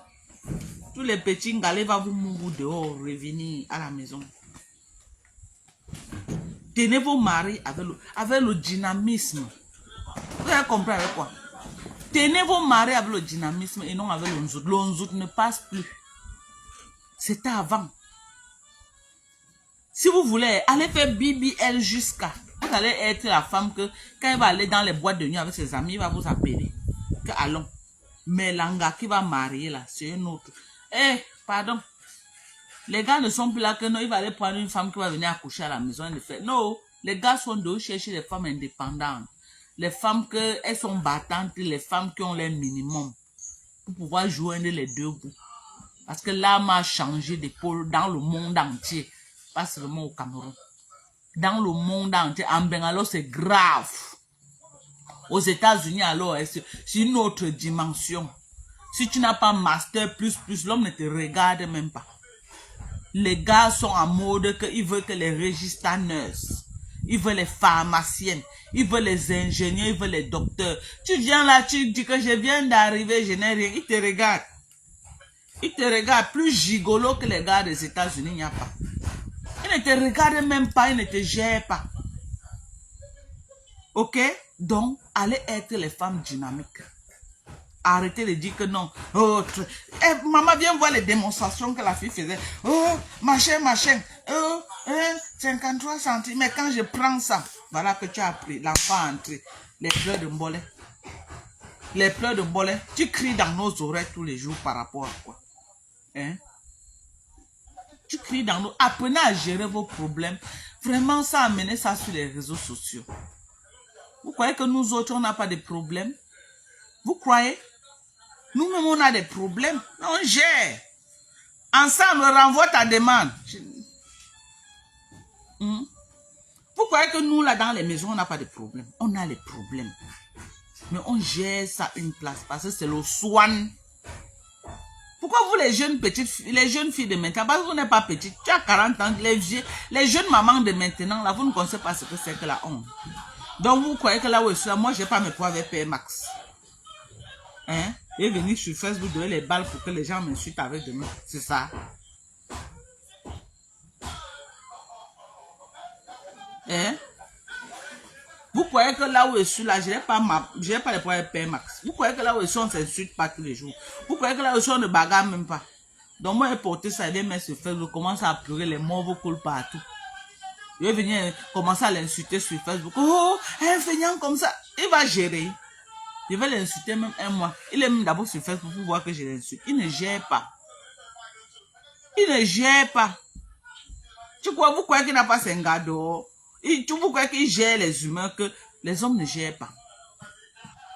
Tous les petits galets vont vous mourir dehors, revenir à la maison. Tenez vos maris avec le dynamisme. Vous avez compris avec quoi? Tenez vos maris avec le dynamisme et non avec l'onzout. L'onzout ne passe plus. C'était avant. Si vous voulez, allez faire BBL jusqu'à... Vous allez être la femme que, quand elle va aller dans les boîtes de nuit avec ses amis, il va vous appeler. que allons. Mais l'anga qui va marier là, c'est un autre. Eh, pardon. Les gars ne sont plus là que non, il va aller prendre une femme qui va venir accoucher à la maison et le faire. Non, les gars sont de chercher les femmes indépendantes. Les femmes que elles sont battantes, les femmes qui ont les minimum. Pour pouvoir joindre les deux bouts. Parce que l'âme a changé d'épaule dans le monde entier. Pas seulement au Cameroun. Dans le monde entier. En Bengalo, c'est grave. Aux États-Unis, alors, c'est une autre dimension. Si tu n'as pas master plus, l'homme ne te regarde même pas. Les gars sont en mode qu'ils veulent que les registaneurs, ils veulent les pharmaciennes, ils veulent les ingénieurs, ils veulent les docteurs. Tu viens là, tu dis que je viens d'arriver, je n'ai rien. Ils te regardent. Ils te regardent plus gigolo que les gars des États-Unis, il n'y a pas. Ils ne te regardent même pas, ils ne te gèrent pas. Ok? Donc, allez être les femmes dynamiques. Arrêtez de dire que non. Oh, maman, viens voir les démonstrations que la fille faisait. Oh, machin. Oh, 53 centimes. Mais quand je prends ça, voilà que tu as appris. L'enfant a entré. Les pleurs de Mbolé. Les pleurs de Mbolé. Tu cries dans nos oreilles tous les jours par rapport à quoi? Hein? Tu cries dans nos... Apprenez à gérer vos problèmes. Vraiment, ça amenez ça sur les réseaux sociaux. Vous croyez que nous autres, on n'a pas de problèmes? Vous croyez? Nous-mêmes, on a des problèmes. On gère. Ensemble, renvoie ta demande. Vous croyez que nous, là, dans les maisons, on n'a pas de problèmes? On a les problèmes. Mais on gère ça une place parce que c'est le soin. Pourquoi vous, les jeunes petites filles, les jeunes filles de maintenant, parce que vous n'êtes pas petites, tu as 40 ans, les jeunes mamans de maintenant, là, vous ne connaissez pas ce que c'est que la honte. Donc, vous croyez que là où je suis là, moi, je n'ai pas mes poids avec PMax. Hein? Et venir sur Facebook donner les balles pour que les gens m'insultent avec de moi. C'est ça. Hein? Vous croyez que là où je suis là, je n'ai pas les poids avec PMax. Vous croyez que là où je suis, on ne s'insulte pas tous les jours. Vous croyez que là où je suis, on ne bagarre même pas. Donc, moi, j'ai porté ça, je mettre sur Facebook, commence à pleurer, les mots vous coulent partout. Je vais venir commencer à l'insulter sur Facebook. Oh, un feignant comme ça, il va gérer. Je vais l'insulter même un mois. Il est même d'abord sur Facebook pour voir que je l'insulte. Il ne gère pas. Il ne gère pas. Tu crois, vous croyez qu'il n'a pas ses gars dehors? Vous croyez qu'il gère les humains que les hommes ne gèrent pas.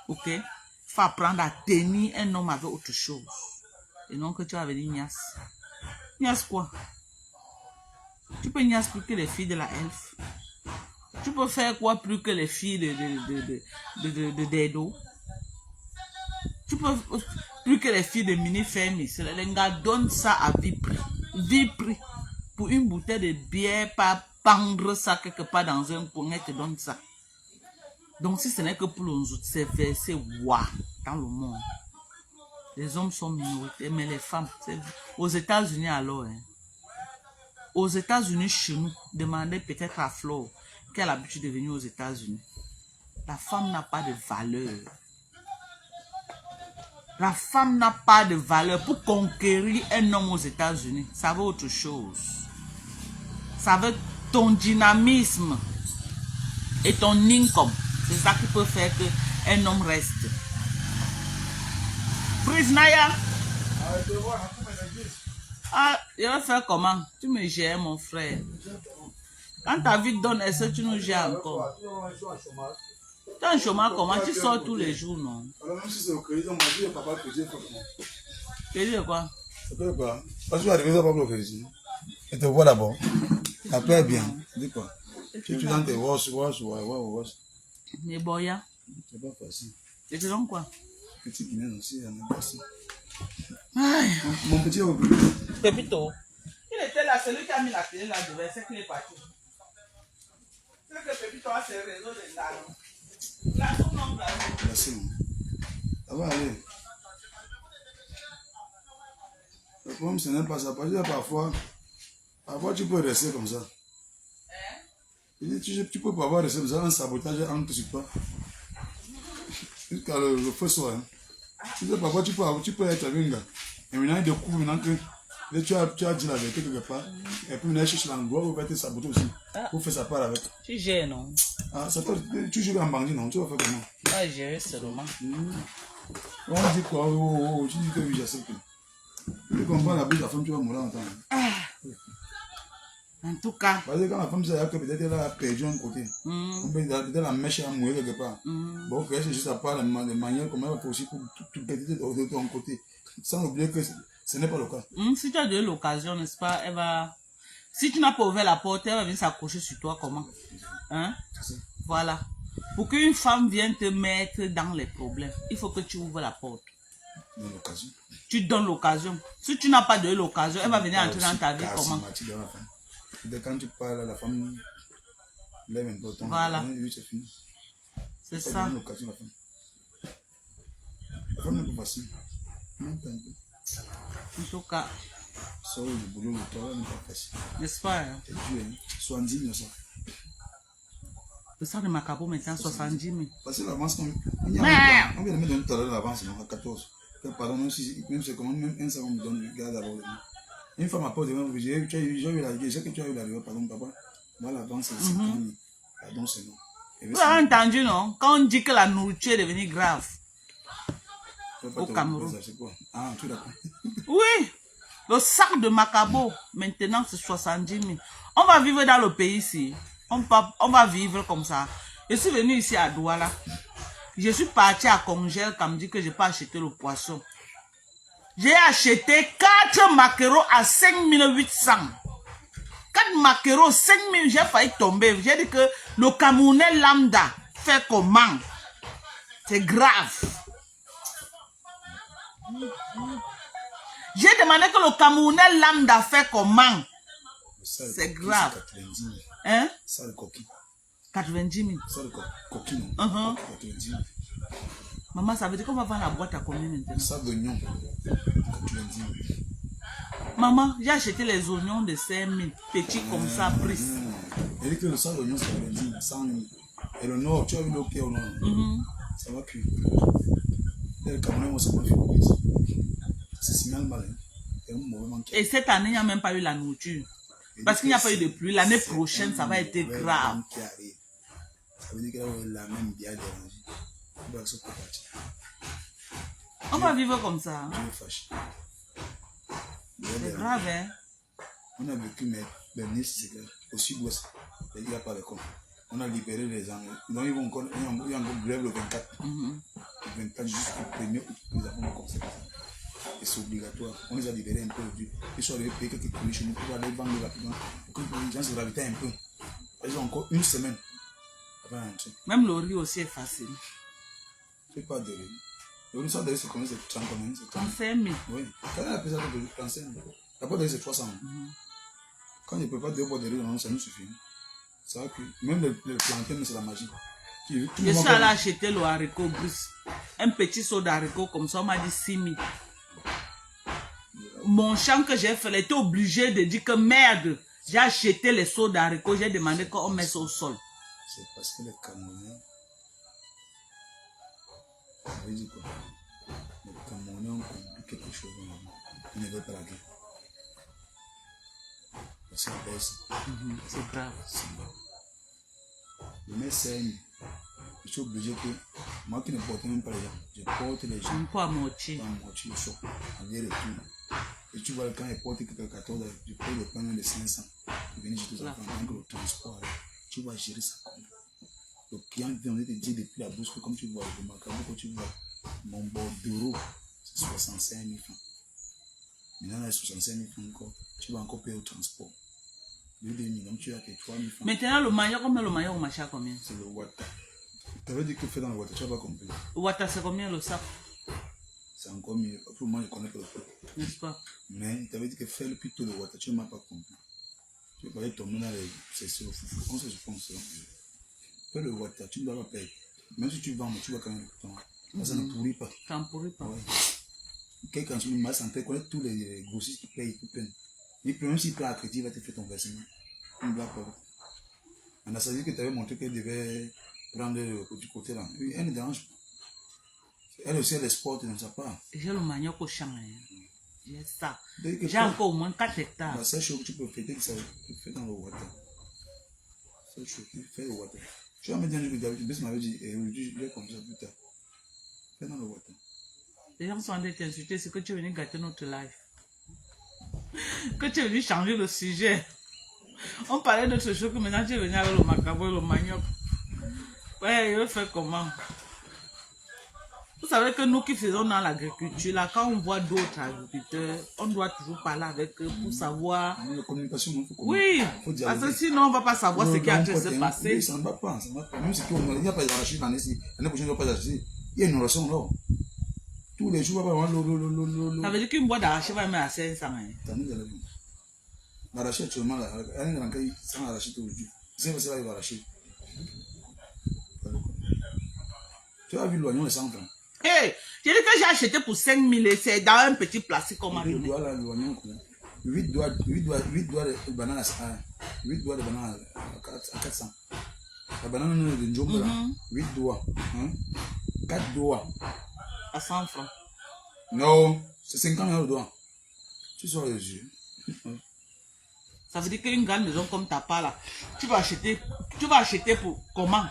Ok? Il faut apprendre à tenir un homme avec autre chose. Et non que tu vas venir niasse. Niasse quoi? Tu peux niasse plus que les filles de la elfe. Tu peux faire quoi plus que les filles de Dedo? Tu peux plus que les filles de mini-fermes. Les gars donnent ça à vie prix. Vie prix. Pour une bouteille de bière, pas pendre ça quelque part dans un coin, te donne ça. Donc si ce n'est que pour nous, c'est versé dans le monde. Les hommes sont minorités, mais les femmes, aux États-Unis alors, hein. Aux États-Unis, chez nous, demandez peut-être à Flo qui a l'habitude de venir aux États-Unis. La femme n'a pas de valeur. La femme n'a pas de valeur. Pour conquérir un homme aux États-Unis, ça veut autre chose. Ça veut ton dynamisme et ton income. C'est ça qui peut faire qu'un homme reste. Prisnaya. Ah, je vais faire comment? Tu me gères, mon frère. Quand ta vie te donne, est-ce que tu nous gères encore? Tu es en chômage comment? Tu sors tous les jours, non?
Alors même si c'est au crédit, on m'a dit papa crédit fortement.
Crédit de quoi?
Ça peut pas. Parce que je vais arriver à papa crédit. Et te vois d'abord. La paix est bien. Dis quoi? Tu dans tes wash.
Les boya.
C'est pas facile.
Et tu donnes quoi?
Petit Guinéen aussi, on est passé. Mon petit est au plus.
Pépito. Il était là, celui qui a mis la télé là devant, c'est qu'il est parti. C'est que Pépito a ses réseaux de galons. Là, tout le monde là.
Merci. Ça va aller. Le problème, ce n'est pas ça. Parce que parfois, tu peux rester comme ça. Tu peux pas avoir rester comme ça, un sabotage entre sur toi. Jusqu'à le feu soit. Tu sais, parfois, tu peux être avec un gars. Et maintenant, il découvre maintenant que tu as dit la vérité quelque part. Et puis, maintenant, il cherche l'endroit où il va te saboter aussi. Pour faire sa part avec.
Tu gères, non?
Ah, tu joues en bandit, non? Tu vas faire comment?
Tu vas gérer seulement.
On dit quoi? Oh, tu dis que oui, j'accepte. Tu comprends la bouche de la femme, tu vas mourir en temps.
En tout cas.
Parce que quand la femme sait que peut-être elle a perdu un côté, peut-être la mèche a mouillé quelque part. Bon, c'est juste à part la manière comment elle va aussi pour tout péter de ton côté. Sans oublier que ce n'est pas le cas.
Si tu as donné l'occasion, n'est-ce pas, elle va... Si tu n'as pas ouvert la porte, elle va venir s'accrocher sur toi, comment? Hein? Voilà. Pour qu'une femme vienne te mettre dans les problèmes, il faut que tu ouvres la porte.
L'occasion.
Tu donnes l'occasion. Si tu n'as pas donné l'occasion, elle va venir entrer dans ta vie, comment?
Quand tu parles, la femme lève un peu ton...
Voilà. C'est ça.
La femme n'est pas facile.
En tout cas.
Sors le boulot, le travail n'est pas facile.
N'est-ce pas? Hein?
C'est dur, hein? 70 000 ça.
Le sang de Macabo maintenant 70 000.
Parce que l'avance, on vient de mettre un talent d'avance, non, à 14. Pardon, même si c'est comment, même un savon me donne, regarde d'abord. Une femme apporte, j'ai eu la vie, j'ai que tu as eu la vie, pardon, papa. Moi, l'avance, c'est 50 000. Pardon, c'est non.
Vous avez entendu, non? Quand on dit que la nourriture est devenue grave au Cameroun.
Ah, tu es d'accord.
Oui. Le sac de Macabo, maintenant, c'est 70 000. On va vivre dans le pays ici. On va vivre comme ça. Je suis venu ici à Douala. Je suis parti à Congel quand me dit que je n'ai pas acheté le poisson. J'ai acheté 4 maquereaux à 5 800. 4 maquereaux, 5 000, j'ai failli tomber. J'ai dit que le Camerounais lambda fait comment? C'est grave. J'ai demandé que le Camerounais lambda fait comment? C'est grave.
90 000.
Hein?
Ça, le coquille.
90 000.
Ça, le coquille, non? 90 000.
Maman, ça veut dire qu'on va vendre la boîte à combien maintenant?
Ça, l'oignon. 90 000.
Maman, j'ai acheté les oignons de 5 000. Petits comme ça, pris.
Elle dit que le sang d'oignon, c'est 90 000. 100 000. Et le nord, tu as vu le pied au nord? Ça va cuire. Et le Camerounais, moi, c'est pas fait. C'est signal mal.
Et cette année, il n'y a même pas eu la nourriture. Parce qu'il n'y a pas eu de pluie. L'année prochaine, ça va être grave.
Ça veut dire qu'elle a même bien dérangé.
On va vivre comme ça.
C'est
grave, hein?
On a vécu, mais au sud-ouest, il n'y a pas de compte. On a libéré les gens. Donc, ils vont encore grève le 24. Le 24 jusqu'au 1er août, nous avons le conseil. Et c'est obligatoire. On les a libérés un peu. Ils sont arrivés à payer quelques produits chez nous pour aller vendre rapidement. Pour que les gens se ravitaillent un peu. Ils ont encore une semaine.
Même le riz aussi est facile.
C'est pas de riz. Le riz, ça, c'est combien? C'est 30 combien? C'est
35 000.
Oui. Quand on appelle ça de 35 000. La boîte de riz, c'est 300 000. Quand je ne peux pas 2 boîtes de riz, ça nous suffit. C'est vrai que même le plantain, c'est la magie.
Je suis allé acheter le haricot gris. Un petit seau d'haricot comme ça, on m'a dit 6 000. Mon champ que j'ai fait, j'étais obligé de dire que merde, j'ai acheté les seaux d'haricots, j'ai demandé qu'on mette ça au sol.
C'est parce que les Camerounais, ça veut dire quoi? Les Camerounais ont compris quelque chose. Ils ne veulent pas la guerre. C'est baisse.
C'est grave.
Le mec saigne. Je suis obligé que moi qui ne porte même pas les gens, je porte les gens.
Un peu à moitié.
À moitié, je sors. Aller-retour. Et tu vois, quand il porte quelques 14, je prends le pain de 500. Je viens chez tous les enfants, le transport. Tu vas gérer ça comme le client vient te dire depuis la bourse que comme tu vois, le Macabo, que tu vois, mon bordereau, c'est 65 000 francs. Maintenant, les 65 000 francs encore, tu vas encore payer au transport. Le 2 millions, tu as tes 3 000 francs.
Maintenant, le maillot, combien le maillot au marché combien?
C'est le Wata. Tu avais dit que fait dans le Wata, tu n'as pas compris.
Le Wata, c'est combien le sac?
C'est encore mieux. Pour moi, je connais pas le prix.
N'est-ce pas?
Mais tu avais dit que faire plutôt le Wata, tu ne m'as pas compris. Tu vas aller tomber dans les. C'est sur le foufou. On se pense. Fais le Wata, tu ne dois pas payer. Même si tu vends, tu vas quand même le temps. Ça ne pourrit pas.
Ça ne pourrit pas.
Ouais. Quelqu'un sur une masse en paix, connaît tous les grossistes qui payent pour peine. Même s'il peut à crédit, il va te faire ton versement. Il ne doit pas. On a senti que tu avais montré qu'elle devait prendre du côté là. Elle ne dérange pas. Elle aussi, elle exporte, elle ne sait pas.
J'ai le manioc au champ. J'ai ça. J'ai encore au moins 4 hectares.
C'est chaud que tu peux fêter, ça fait dans le water. C'est chaud, fais le water. Tu vas me dire que David, tu m'avais dit, et aujourd'hui, je vais comme ça plus tard. Fais dans le water.
Les gens sont en train de t'insulter, c'est que tu es venu gâter notre life. Que tu es venu changer le sujet. On parlait d'autre chose que maintenant tu es venu avec le macabre et le manioc. Ouais, il veut faire comment? Vous savez que nous qui faisons dans l'agriculture, là, quand on voit d'autres agriculteurs, on doit toujours parler avec eux pour savoir.
La communication, il faut
Oui, parce que sinon on ne va pas savoir ce qui est en train de se passer.
Ça ne va pas, ça ne va pas. Même si il n'y a pas d'arachide l'année prochaine, il n'y a pas d'arachide. Il y a une relation là. Tous les jours, il va y avoir
Ça veut dire qu'une boîte d'arachide va mettre à 500.
L'arachide, actuellement, elle est en train de sans arachide aujourd'hui. C'est parce qu'il va arracher. Tu as vu l'oignon de 100 francs.
Hey, j'ai dit que j'ai acheté pour 5000 et c'est dans un petit plastique qu'on m'a donné.
8 doigts là, l'oignon, 8 doigts de banane à 8 doigts de banane à 400. La banane de Njombo là, 8 doigts. Hein? 4 doigts.
À 100 francs.
Non, c'est 50 € le doigt. Tu sors les yeux.
Ça veut dire qu'une grande maison comme ta part là, tu vas acheter pour comment?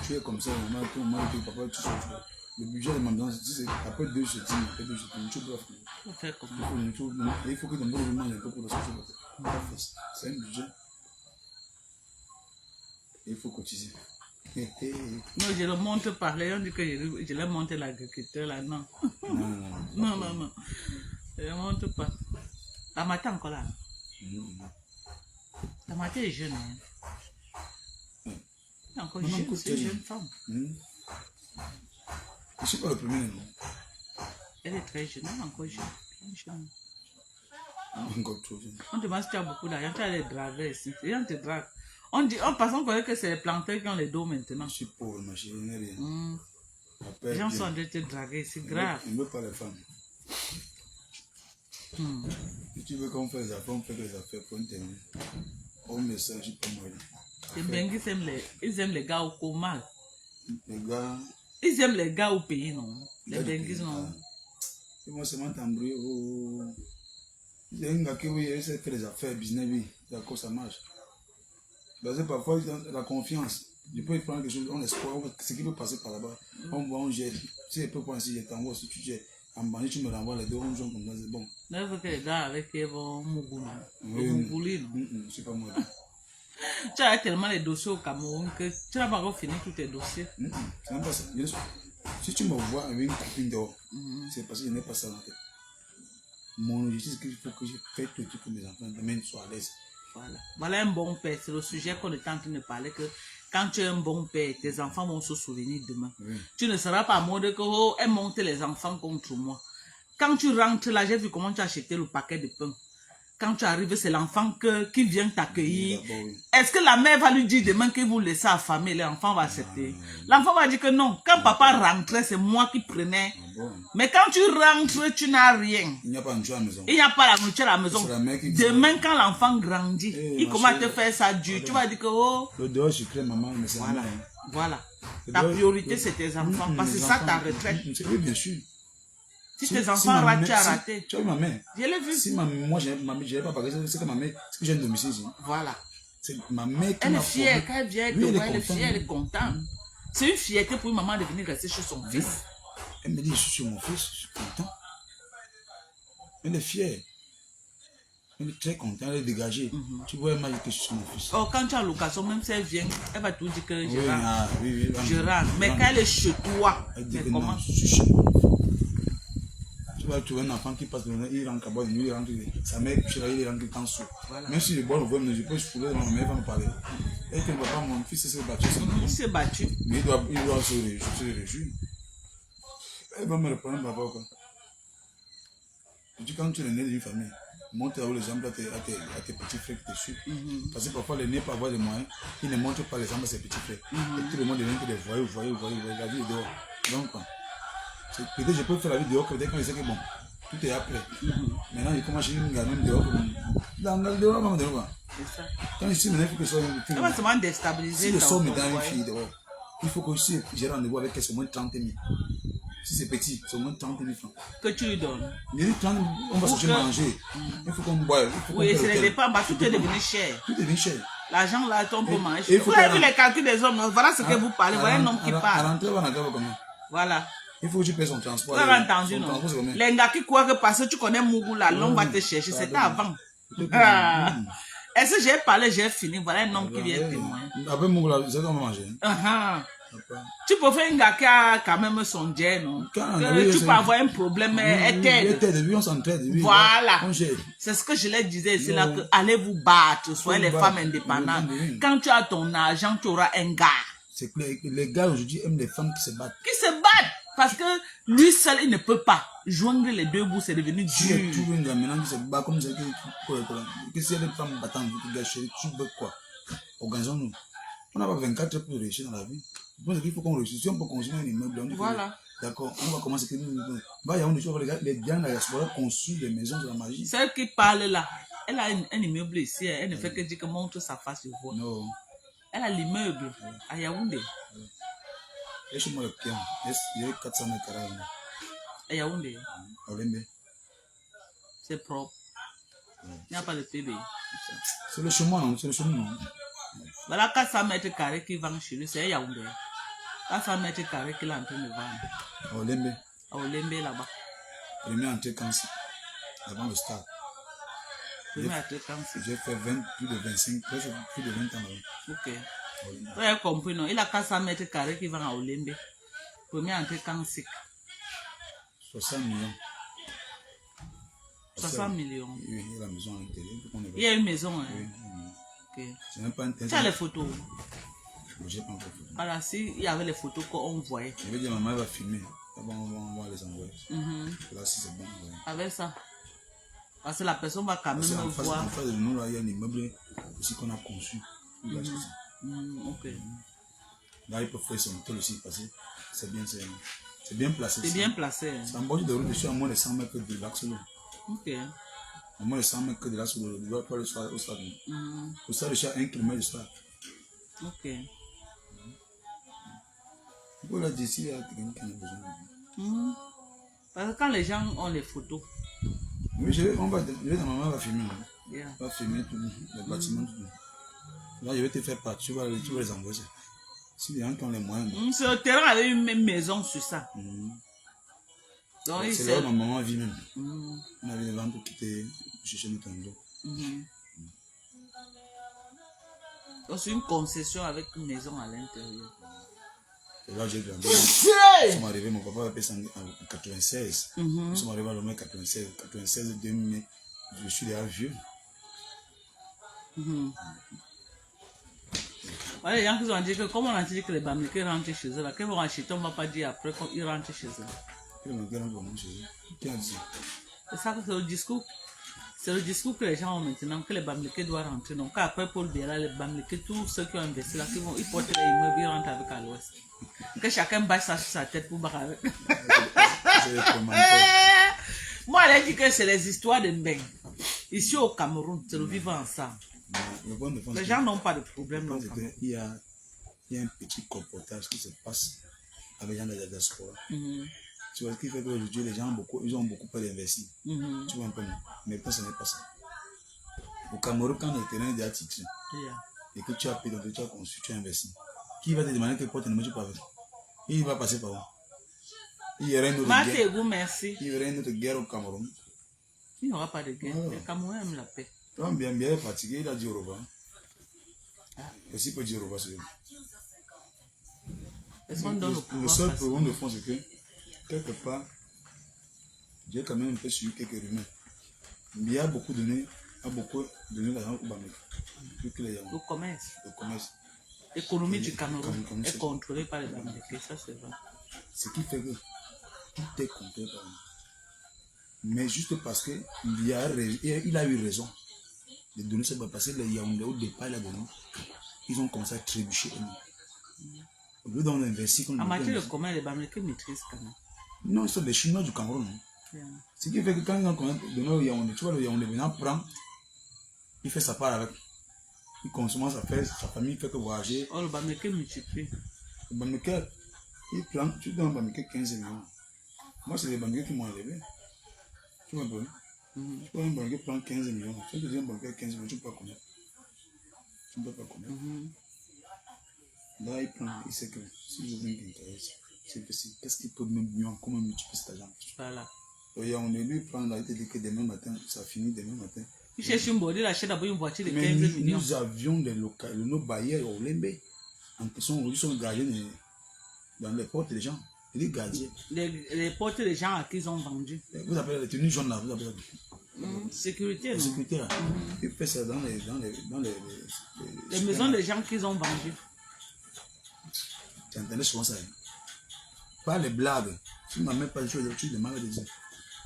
Tu es comme ça, maman, papa, tu sors. Le budget de ma maison, c'est après 2 jetines, tu dois
faire comment?
Il faut que tu me manges un peu pour le sortir. C'est un budget. Il faut cotiser.
Non, je le montre par là, on dit que je l'ai monté l'agriculteur là, non. Non. Je ne montre pas. La matin encore là. La matin est jeune. Hein. Encore jeune, c'est une jeune femme.
Je ne suis pas le premier, non.
Elle est très jeune, elle est encore jeune.
Encore trop jeune.
On te demande si tu as beaucoup d'argent, tu as les dragueurs ici. Les gens te draguent. On passe, on connaît que c'est les planteurs qui ont les dos maintenant.
Je suis pauvre, ma chérie, n'est rien.
Les gens sont en train de te draguer, c'est grave.
On ne veut pas les femmes. Si tu veux qu'on fasse les affaires, on fait les affaires pour intervenir. On me sert, pas moi.
Les Benguis ils aiment les gars au coma.
Les gars.
Ils aiment les gars au pays, non? Les Benguis, non?
Et moi, c'est mon tambouille. Il y a un gars qui fait les affaires, business, oui. D'accord, ça marche. Parce que parfois, la confiance. Je peux prendre quelque chose, on espère, ce qui peut passer par là-bas. On voit, on gère. Si je peux prendre, si je t'envoie, si tu gères. En banlieue, tu me renvoies les deux, on joue comme ça, c'est bon.
Là, il faut que les gars avec eux vont mougouli.
Oui, non? C'est pas moi.
Tu as tellement les dossiers au Cameroun que tu n'as pas encore fini tous tes dossiers.
C'est même pas ça. Si tu me vois avec une copine dehors, c'est parce que je n'ai pas ça dans la tête. Mon objectif, c'est qu'il faut que je fasse tout pour mes enfants, demain soient à l'aise.
Voilà un bon père, c'est le sujet qu'on est en train de parler, que quand tu es un bon père, tes enfants vont se souvenir demain. Oui. Tu ne seras pas en mode que oh, elle monte les enfants contre moi. Quand tu rentres là, j'ai vu comment tu as acheté le paquet de pain. Quand tu arrives, c'est l'enfant qui vient t'accueillir. Oui. Est-ce que la mère va lui dire demain qu'il vous laisse affamer, l'enfant va accepter? L'enfant va dire que non. Quand papa rentrait, c'est moi qui prenais. Mais quand tu rentres, tu n'as rien. Il n'y a pas de nourriture à la maison. Il n'y a pas la nourriture à la maison. Demain, quand l'enfant grandit, il commence à te faire ça dur. Tu vas dire que oh. Le dehors, je crée maman, mais c'est voilà. Voilà. Ta priorité, c'est tes enfants. Parce que c'est ça ta retraite. Oui, bien sûr. Si tes enfants ratent, tu as raté. Tu as vu ma mère? Je l'ai vu. Si moi, je n'ai pas parlé, c'est que ma mère, c'est que j'ai un domicile ici. Voilà. C'est ma mère qui m'a formé. Elle est fière, quand elle vient, elle est fière, elle est contente. C'est une fierté pour une maman de venir rester chez son fils. Elle me dit, je suis chez mon fils, je suis content. Elle est fière. Elle est très contente, elle est dégagée. Tu vois, elle m'a dit que je suis chez mon fils. Oh, quand tu as l'occasion, même si elle vient, elle va tout dire que je rentre. Oui, je rentre. Mais quand elle est chez toi, elle dit que comment? Je suis chez moi. Tu vas trouver un enfant qui passe, il rentre à bord, il rentre, sa mère couche là, il rentre en dessous. Voilà. Même si je bois le voile, je peux fouler, ma mère va me parler. Et que papa, mon fils s'est battu. Il s'est battu. Mais il doit se réjouir. Elle va me reprendre, papa. Je dis, quand tu es né d'une famille, montre l'exemple à tes petits frères qui te suivent. Parce que parfois, les nés peuvent avoir des moyens, ils ne montrent pas l'exemple à ses petits frères. Et tout le monde devient que des voyous, la vie est dehors. Donc, peut-être je peux faire la vie dehors, peut-être quand je sais que bon, tout est après. Maintenant, il commence à chercher une gamine dehors. Dans le dehors, maman dehors. C'est ça. Quand je suis maintenant, il faut que ce soit une fille. Ça va déstabiliser. Si je sors maintenant une fille dehors, il faut que si j'ai rendez-vous avec elle, c'est au moins 30 000. Si c'est petit, c'est au moins 30 000 francs. Que tu lui donnes? Il dit 30 000, on va sortir manger. Il faut qu'on boive. Oui, c'est les dépenses, tout est devenu cher. Tout est devenu cher. L'argent là, on peut manger. Vous avez vu les calculs des hommes, voilà ce que vous parlez, voilà un homme qui parle. À l'entrée, on va en avoir combien? Voilà.
Il faut que tu payes son transport.
Tu as entendu, non? Les gars qui croient que parce que tu connais Mougou, là, l'homme va te chercher. C'était avant. Est-ce que j'ai parlé, j'ai fini? Voilà un homme qui vient témoigner.
Après Mougou, là, c'est comment manger.
Tu peux faire un gars qui a quand même son jet, non? Tu peux avoir un problème, elle t'aide.
On s'entraide.
Voilà. C'est ce que je leur disais ici, là, que allez vous battre, soyez les femmes indépendantes. Quand tu as ton argent, tu auras un gars.
C'est que les gars aujourd'hui aiment les femmes qui se battent.
Qui se battent. Parce que lui seul, il ne peut pas. Joindre les deux bouts, c'est devenu dur.
Tu es toujours un gars maintenant qui se bat comme ça. Que si il y a des femmes battantes, tu veux quoi? Organisons-nous. On n'a pas 24 heures pour réussir dans la vie. Je pense qu'il faut qu'on réussisse. Si on peut construire un immeuble,
voilà.
D'accord, on va commencer. Il y a des choses, les gens, la diaspora construisent des maisons de la magie.
Celle qui parle là, elle a un immeuble ici. Elle ne fait que dire que montre sa face, je vois.
Non.
Elle a l'immeuble à Yaoundé.
Et chez moi, le pied, il y a 400 mètres carrés.
À Yaoundé. C'est propre. Il n'y a pas de PB.
C'est le chemin, non? C'est le chemin, non?
Voilà 400 mètres carrés qui vendent chez lui, c'est Yaoundé. 400 mètres carrés qu'il est en train de vendre.
À Olembe.
À Olembe là-bas.
Premier entrée quand c'est avant le stade.
Premier entrée quand c'est.
J'ai fait plus de 25, plus de 20 ans là.
Ok. Vous avez compris, non? Il a 400 mètres carrés qui vend à Olembe. Premier entrée quand c'est.
60 millions.
60 millions.
Oui, il y a la maison à l'intérieur.
Il y a une maison, hein?
Oui.
Ok.
C'est même pas un
tu as les photos?
J'ai pas encore photo.
Voilà, s'il y avait les photos qu'on voyait.
Je vais dire, maman va filmer. On va les envoyer. Là, si c'est bon. Ouais.
Avec ça. Parce que la personne va quand même me voir.
En face de nous, là, il y a un immeuble aussi qu'on a conçu.
Ok.
Là, il peut faire son hôtel aussi parce que c'est bien placé.
C'est bien placé.
C'est en bord de route, je suis à moins de 100 mètres de l'Axolo.
Ok.
À moins de 100 mètres de l'Axolo, je dois pas le soir au stade. Au stade, je suis à 1 km du stade.
Ok.
Voilà, d'ici, il y a quelqu'un qui a besoin.
Parce que quand les gens ont les photos.
Oui, ta maman va filmer. Yeah. Va filmer tout le bâtiment. Là, je vais te faire partir, tu vas les envoyer. Si les gens qui ont les moyens.
Sur le terrain avait une maison sur ça.
C'est là où ma maman vit même. On avait des ventes pour quitter, chercher notre endroit.
Donc c'est une concession avec une maison à l'intérieur.
Et là, j'ai grandi. Nous sommes arrivés, mon papa a fait en 96. Nous sommes arrivés à l'homme 96. 96, 2000, je suis déjà vieux.
Voilà, les gens qui ont dit que, comme on a dit que les Bamileke rentrent chez eux, là, qu'ils vont acheter, on ne va pas dire après qu'ils rentrent chez eux.
Les Bamileke rentrent chez eux. Qui a dit?
C'est ça que c'est le discours. C'est le discours que les gens ont maintenant, que les Bamileke doivent rentrer. Donc après Paul Biela, les Bamileke, tous ceux qui ont investi là, ils portent les immeubles, ils rentrent avec à l'ouest. Que chacun bâche ça sur sa tête pour barrer avec. Moi, elle a dit que c'est les histoires de Mbeng. Ici au Cameroun, c'est le vivre ensemble. Les gens n'ont pas de problème.
Il y a un petit comportage qui se passe avec les gens de la diaspora. Tu vois, ce qui fait qu'aujourd'hui, les gens ont beaucoup peur d'investir. Tu vois un peu, mais ce n'est pas ça. Au Cameroun, quand le terrain est déjà titré, et que tu as payé, tu as conçu, tu as investi, qui va te demander quel porte tu peux avec? Il va passer par où? Il y aura une autre guerre. Il y aura une autre guerre au Cameroun.
Il n'y aura pas de guerre. Le Cameroun aime la paix.
Quand bien est fatigué, il a dit au revoir. Aussi peut dire au revoir. Le seul problème de fond, c'est que quelque part, j'ai quand même un peu suivi quelques rumeurs. Il a beaucoup donné l'argent au Bamileke.
Le commerce.
Le commerce.
L'économie du Cameroun est contrôlée par les Bamileke, ça c'est vrai.
Ce qui fait que tout est contrôlé par nous. Mais juste parce qu'il a eu raison de donner ça, parce que les Yaoundé au départ, il a donné, ils ont commencé à trébucher. Au lieu d'en investir comme
en matière de commerce, les Bamileke maîtrisent quand même.
Non, ce sont des Chinois du Cameroun. Ce qui fait que quand ils ont donné au Yaoundé, tu vois, le Yaoundé maintenant prend, il fait sa part avec. Il commence à faire, sa famille fait que voyager.
Oh, le Bamileke multiplie.
Le Bamileke, il prend, tu donnes au Bamileke 15 millions. Moi, c'est les Bamileke qui m'ont enlevé. Tu vois un peu? Tu vois un Bamileke prend 15 millions. Si tu dis un Bamileke 15 millions, tu ne peux pas connaître. Tu ne peux pas connaître. Là, il prend, il sait que si je viens qui intéresse, Qu'est-ce qui peut même mieux, comment multiplier cet argent?
Voilà.
Et on est lui prendre la tête que demain matin, ça finit demain matin.
Il cherche une bordée, il achète d'abord une voiture de 15
Mais
millions.
nous avions des locaux, nos bailleurs au Lembe, ils sont gardiens dans les portes des gens. Les gardiens.
Les portes des gens à qui ils ont vendu.
Vous appelez les tenues jaunes là, vous appelez
Sécurité, non?
sécurité là. Ils font ça dans les
maisons des gens qu'ils ont vendues.
Tu entendais souvent ça. Pas les blagues. Si tu ne m'as même pas dit tu demandes de dire.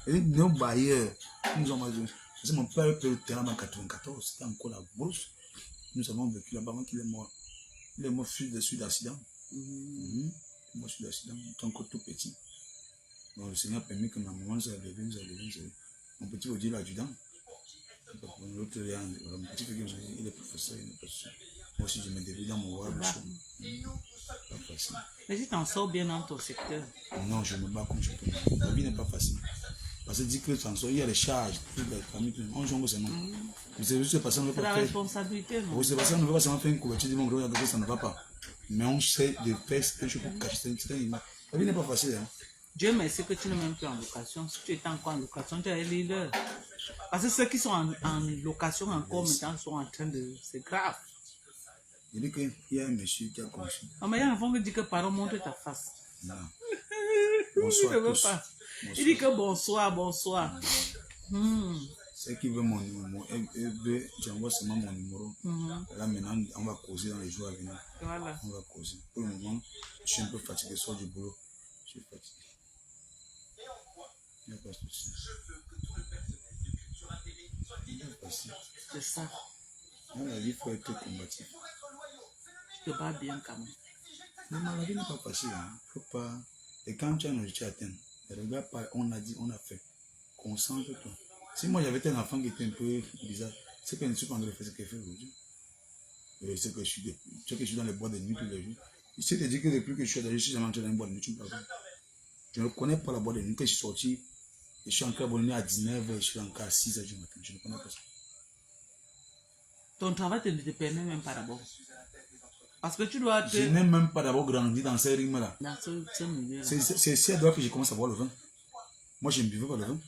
Et nos bailleurs, nous avons dit. Parce que mon père peut le terrain en 1994, c'était encore la brousse. Nous avons vécu là-bas avant qu'il est mort. Il est mort suite d'accident. Il est mort suite d'accident, tant que tout petit. Donc le Seigneur a permis que ma maman nous a levé. Mon petit veut dire l'adjudant. L'autre, mon petit veut dire il est professeur, il est professeur. Moi aussi, je me débrouille dans mon roi. Pas facile.
Mais tu t'en sors bien dans ton secteur.
Non, je me bats comme je peux. La vie n'est pas facile. Parce que dit que il y a les charges, toutes les familles, on joue c'est non. C'est juste parce qu'on ne veut pas faire.
La responsabilité, non?
Oui, c'est parce qu'on ne veut pas seulement faire une couverture du monde, regarder ça ne va pas. Mais on sait de faire quelque chose pour cacher cette image. La vie n'est pas facile. Hein.
Dieu merci que tu n'es même plus en location. Si tu étais encore en location, tu es leader. Parce que ceux qui sont en location encore maintenant sont en train de... C'est grave.
Il dit qu'il y a un monsieur qui a conçu.
Ah, mais il y a un enfant qui dit que pardon, montre ta face.
Non.
Bonsoir. Il ne veut pas. Il dit que bonsoir, bonsoir.
Ceux qui veulent mon numéro, j'envoie seulement mon numéro. Là maintenant, on va causer dans les jours à venir.
Voilà.
On va causer. Pour le moment, je suis un peu fatigué, sort du boulot. Je suis fatigué. Il n'y a pas de souci.
C'est ça.
Dans la vie, il faut être combatif.
Tu te bats bien quand même.
Mais la vie n'est pas facile. Hein. Faut pas... Et quand tu as un objectif à atteindre, regarde pas, on a dit, on a fait. Concentre-toi. Si moi j'avais un enfant qui était un peu bizarre, c'est que je ne suis pas en train de faire ce qu'il fait aujourd'hui. C'est que je suis dans les boîtes de nuit tous les jours. Je sais te dire que depuis que je suis jamais entré dans une boîte de nuit, tu me parles. Je ne connais pas la boîte de nuit. Quand je suis sorti, je suis encore abonné à 19h, je suis encore à 6h du matin. Je ne connais pas ça.
Ton travail ne te permet même pas d'abord. Parce que tu dois te...
Je n'ai même pas d'abord grandi dans ces rythmes-là.
Dans ce milieu-là.
C'est ici à Douala que je commence à boire le vin. Moi, je ne buvais pas le vin.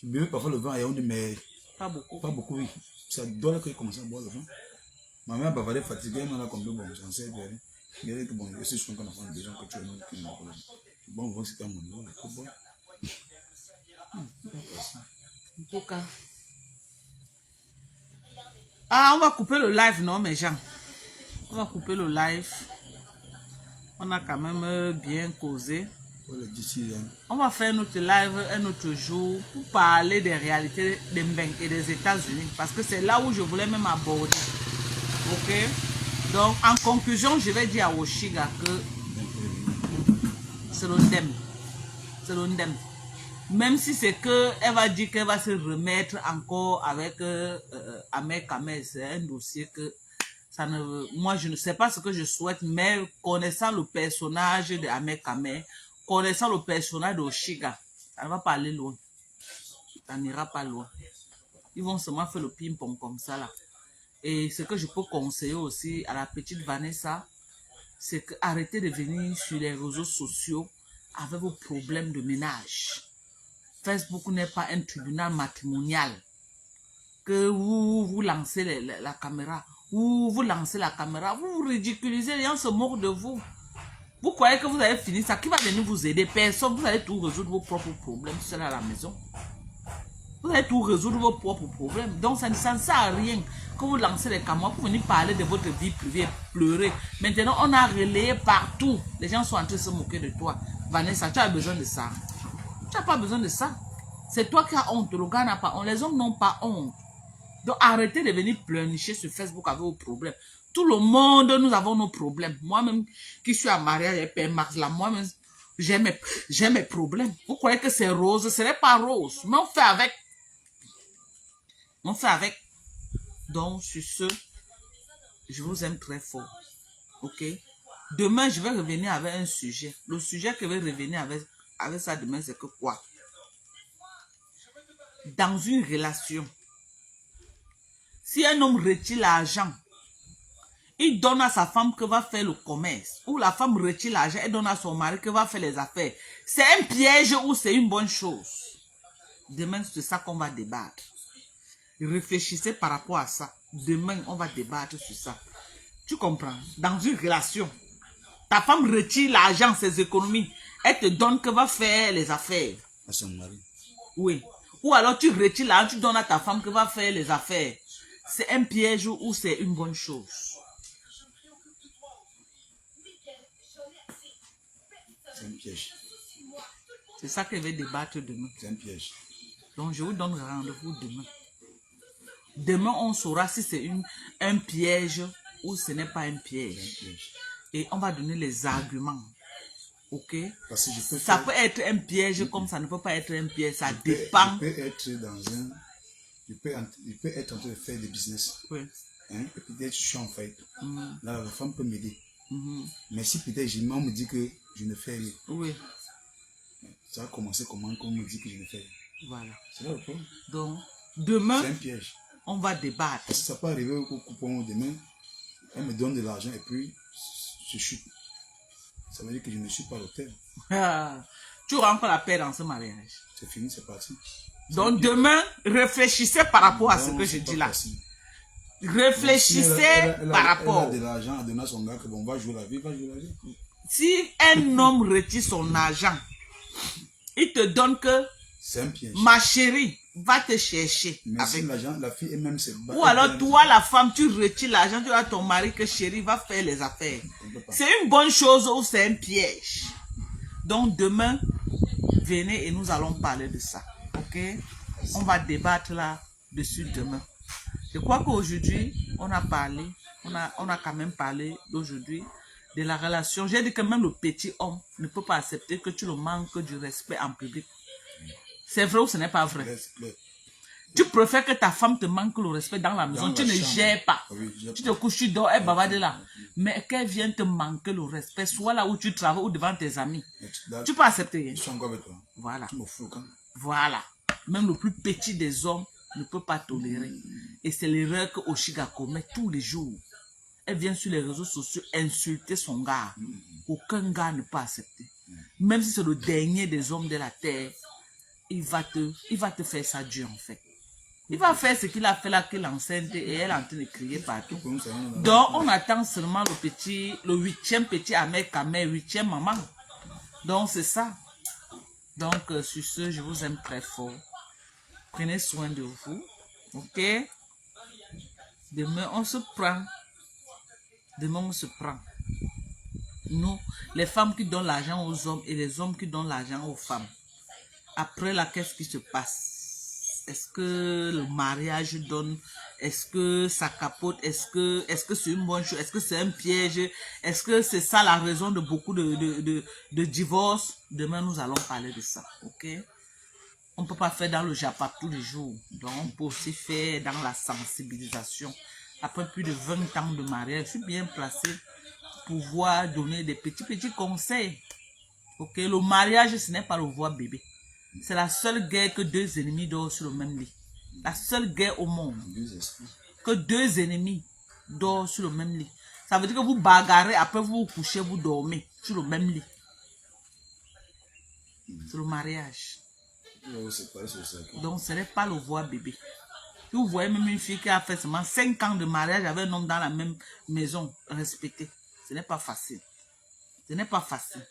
Je buvais parfois le vin à Yaoundé, mais...
Pas beaucoup.
Pas beaucoup, oui. C'est à Douala que j'ai commencé à boire le vin. Ma mère bavardait fatiguée, elle m'a compris, bon, j'en sais bien. Il dit que bon, je suis sûr qu'on a fait des gens que tu as mis qui n'ont pas. Bon, on voit que c'était à mon niveau, il faut boire.
En tout cas. Ah, on va couper le live, non, mes gens? On va couper le live. On a quand même bien causé. On va faire notre live un autre jour pour parler des réalités des Mbeng et des États-Unis. Parce que c'est là où je voulais même aborder. Ok? Donc, en conclusion, je vais dire à Oshiga que c'est l'ondem. C'est l'ondem. Même si c'est qu'elle va dire qu'elle va se remettre encore avec Ahmed Kamel, c'est un dossier que ça ne... Moi, je ne sais pas ce que je souhaite, mais connaissant le personnage de Ahmed Kamel, connaissant le personnage d'Oshiga, ça ne va pas aller loin. Ça n'ira pas loin. Ils vont seulement faire le ping-pong comme ça là. Et ce que je peux conseiller aussi à la petite Vanessa, c'est qu'arrêtez de venir sur les réseaux sociaux avec vos problèmes de ménage. Facebook n'est pas un tribunal matrimonial. Que vous lancez la caméra. Vous lancez la caméra. Vous ridiculisez, les gens se moquent de vous. Vous croyez que vous avez fini ça. Qui va venir vous aider? Personne. Vous allez tout résoudre vos propres problèmes seul à la maison. Vous allez tout résoudre vos propres problèmes. Donc ça ne sert à rien que vous lancez les caméras pour venir parler de votre vie privée, pleurer. Maintenant, on a relayé partout. Les gens sont en train de se moquer de toi. Vanessa, tu as besoin de ça. Tu n'as pas besoin de ça. C'est toi qui as honte. Le gars n'a pas honte. Les hommes n'ont pas honte. Donc arrêtez de venir pleurnicher sur Facebook avec vos problèmes. Tout le monde, nous avons nos problèmes. Moi-même, qui suis à mariage avec Père Max, là, moi-même, j'ai mes problèmes. Vous croyez que c'est rose? Ce n'est pas rose. Mais on fait avec. On fait avec. Donc, sur ce, je vous aime très fort. Ok? Demain, je vais revenir avec un sujet. Le sujet que je vais revenir avec ça demain, c'est que quoi? Dans une relation, si un homme retire l'argent, il donne à sa femme qui va faire le commerce. Ou la femme retire l'argent et donne à son mari qui va faire les affaires. C'est un piège ou c'est une bonne chose? Demain, c'est ça qu'on va débattre. Réfléchissez par rapport à ça. Demain, on va débattre sur ça. Tu comprends? Dans une relation, ta femme retire l'argent, ses économies. Elle te donne que va faire les affaires.
À son mari.
Oui. Ou alors tu retires l'argent, tu donnes à ta femme que va faire les affaires. C'est un piège ou c'est une bonne chose?
C'est un piège.
C'est ça que je vais débattre demain.
C'est un piège.
Donc je vous donne rendez-vous demain. Demain, on saura si c'est un piège ou ce n'est pas un piège. Et on va donner les arguments. Ok?
Parce que
ça peut être un piège comme ça ne peut pas être un piège. Ça dépend.
Je peux être dans un... Je peux être en train de faire des business.
Oui.
Hein? Peut-être je suis en faillite. Là, la femme peut m'aider. Mais si peut-être on me dit que je ne fais rien.
Oui.
Ça va commencer comment qu'on me dit que je ne fais rien.
Voilà.
C'est là le problème.
Donc, demain,
c'est un piège.
On va débattre.
Parce que ça peut arriver au coupon demain, elle me donne de l'argent et puis je chute. Ça veut dire que je ne suis pas l'auteur.
Tu auras encore la paix dans ce mariage.
C'est fini, c'est parti.
Donc demain, réfléchissez par rapport à ce que je dis là.
Facile.
Réfléchissez par rapport.
Elle a de l'argent à donner à son gars que bon, on va jouer la vie, va jouer la vie.
Si un homme retire son argent, il te donne que
c'est un piège.
Ma chérie va te chercher.
Mais
avec
si l'argent, la fille elle-même se bat.
Ou alors toi, la femme, tu retires l'argent, tu dis à ton mari que chérie va faire les affaires. C'est une bonne chose ou c'est un piège? Donc demain, venez et nous allons parler de ça. Ok? On va débattre là-dessus demain. Je crois qu'aujourd'hui, on a parlé, on a quand même parlé d'aujourd'hui de la relation. J'ai dit que même le petit homme ne peut pas accepter que tu le manques du respect en public. C'est vrai ou ce n'est pas vrai?
Respect.
Tu préfères que ta femme te manque le respect dans la maison. Tu ne gères pas.
Oui,
tu te couches, tu dors, elle bavarde là. Mais qu'elle vienne te manquer le respect, soit là où tu travailles ou devant tes amis. Tu peux accepter.
Je suis encore avec toi.
Voilà.
Tu me fous quand.
Voilà. Même le plus petit des hommes ne peut pas tolérer. Et c'est l'erreur que Oshiga commet tous les jours. Elle vient sur les réseaux sociaux insulter son gars. Aucun gars ne peut accepter. Même si c'est le dernier des hommes de la terre, il va te faire ça dur en fait. Il va faire ce qu'il a fait là, qu'il enceinte et elle est en train de crier partout. Donc on attend seulement le huitième petit Ahmed Kamel, huitième maman. Donc c'est ça. Donc sur ce, je vous aime très fort. Prenez soin de vous. Ok? Demain on se prend. Demain on se prend. Nous, les femmes qui donnent l'argent aux hommes et les hommes qui donnent l'argent aux femmes. Après là, qu'est-ce qui se passe? Est-ce que le mariage donne? Est-ce que ça capote? Est-ce que c'est une bonne chose? Est-ce que c'est un piège? Est-ce que c'est ça la raison de beaucoup de divorces? Demain, nous allons parler de ça. Ok? On ne peut pas faire dans le Japon tous les jours. Donc, on peut aussi faire dans la sensibilisation. Après plus de 20 ans de mariage, je suis bien placé pour pouvoir donner des petits conseils. Ok? Le mariage, ce n'est pas le voir bébé. C'est la seule guerre que deux ennemis dorment sur le même lit. La seule guerre au monde. Que deux ennemis dorment sur le même lit. Ça veut dire que vous bagarrez, après vous vous couchez, vous dormez sur le même lit. C'est le mariage. Donc ce n'est pas le voir bébé. Si vous voyez même une fille qui a fait seulement 5 ans de mariage avec un homme dans la même maison, respectée. Ce n'est pas facile. Ce n'est pas facile.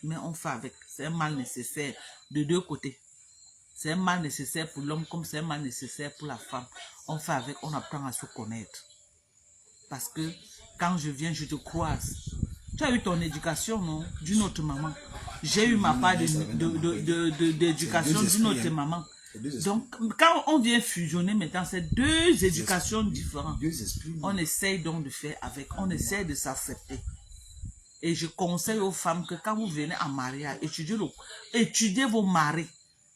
Mais on fait avec. C'est un mal nécessaire de deux côtés. C'est un mal nécessaire pour l'homme comme c'est un mal nécessaire pour la femme. On fait avec, on apprend à se connaître. Parce que quand je viens, je te croise. Tu as eu ton éducation, non? D'une autre maman. J'ai eu ma part d'éducation d'une autre maman. Donc, quand on vient fusionner maintenant, c'est deux éducations différentes. On essaye donc de faire avec. On essaye de s'accepter. Et je conseille aux femmes que quand vous venez en mariage, étudiez vos maris.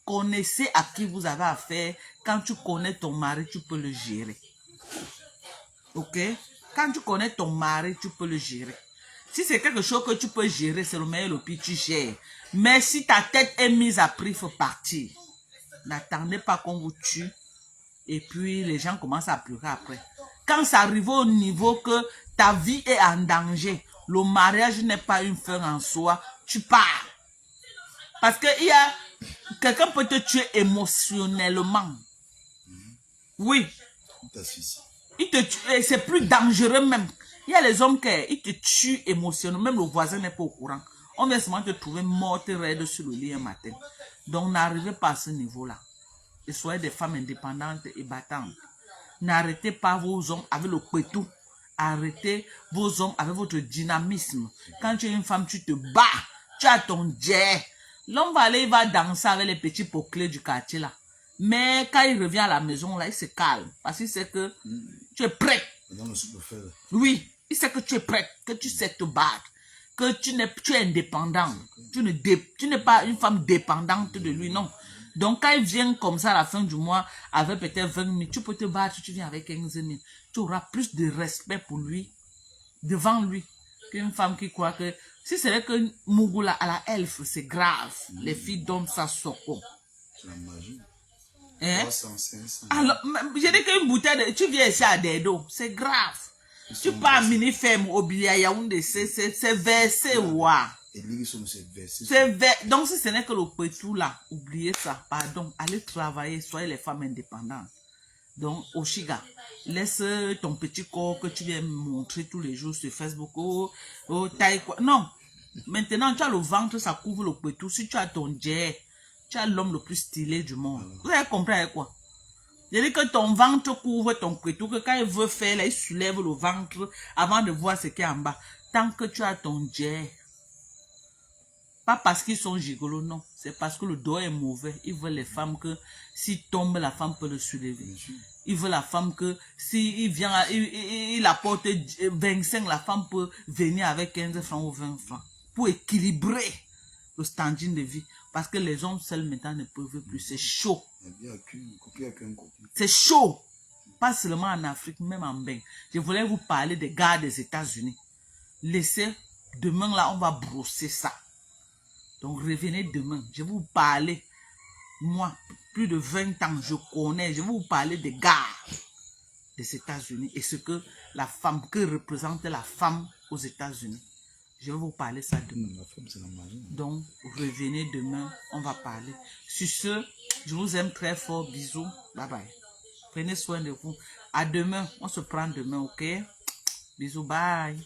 Connaissez à qui vous avez affaire. Quand tu connais ton mari, tu peux le gérer. Ok? Quand tu connais ton mari, tu peux le gérer. Si c'est quelque chose que tu peux gérer, c'est le meilleur, le pire, tu gères. Mais si ta tête est mise à prix, il faut partir. N'attendez pas qu'on vous tue. Et puis les gens commencent à pleurer après. quand ça arrive au niveau que ta vie est en danger, le mariage n'est pas une fin en soi, tu pars. Parce que il y a quelqu'un peut te tuer émotionnellement. Oui. Il te tue, c'est plus dangereux même. Il y a les hommes qui te tuent émotionnellement, même le voisin n'est pas au courant. On vient seulement te trouver morte raide sur le lit un matin. Donc n'arrivez pas à ce niveau-là. Et soyez des femmes indépendantes et battantes. N'arrêtez pas vos hommes avec le pétou. Arrêtez vos hommes avec votre dynamisme. Quand tu es une femme, tu te bats. Tu as ton jet. L'homme va aller, il va danser avec les petits poclés du quartier là. Mais quand il revient à la maison là, il se calme. Parce qu'il sait que tu es prête. Oui, il sait que tu es prête, que tu sais te battre. Que tu es indépendant. Tu n'es pas une femme dépendante de lui, non. Donc, quand il vient comme ça à la fin du mois, avec peut-être 20 000, tu peux te battre, tu viens avec 15 000. Tu auras plus de respect pour lui, devant lui, qu'une femme qui croit que... Si c'est vrai que Mugula à la elfe, c'est grave. Les filles donnent ça soko.
C'est la magie.
Hein?
300, 500.
Alors, j'ai dit qu'une bouteille de... Tu viens ici à Dedo, c'est grave. Tu pars à mini-ferme au Bilia Yaoundé, c'est versé, ouah.
Et lui, c'est versé.
Donc, si ce n'est que le pétou là, oubliez ça, pardon, allez travailler, soyez les femmes indépendantes. Donc, Oshiga, laisse ton petit corps que tu viens montrer tous les jours sur Facebook, taille quoi. Non, maintenant, tu as le ventre, ça couvre le pétou. Si tu as ton jet, tu as l'homme le plus stylé du monde. Vous avez compris avec quoi? Je dis que ton ventre couvre ton pétou, que quand il veut faire, là, il soulève le ventre avant de voir ce qui est en bas. Tant que tu as ton jet. Pas parce qu'ils sont gigolos, non. C'est parce que le dos est mauvais. Ils veulent les femmes que s'il tombe, la femme peut le soulever. Ils veulent la femme que s'il vient, il apporte 25, la femme peut venir avec 15 francs ou 20 francs. Pour équilibrer le standing de vie. Parce que les hommes seuls maintenant ne peuvent plus. C'est chaud. C'est chaud. Pas seulement en Afrique, même en Beng. Je voulais vous parler des gars des États-Unis. Laissez, demain là, on va brosser ça. Donc revenez demain. Je vais vous parler. Moi, plus de 20 ans, je connais. Je vais vous parler des gars des États-Unis et ce que la femme, que représente la femme aux États-Unis. Je vais vous parler ça demain.
La femme, c'est la magie.
Donc, revenez demain, on va parler. Sur ce, je vous aime très fort. Bisous. Bye bye. Prenez soin de vous. À demain. On se prend demain, ok? Bisous, bye.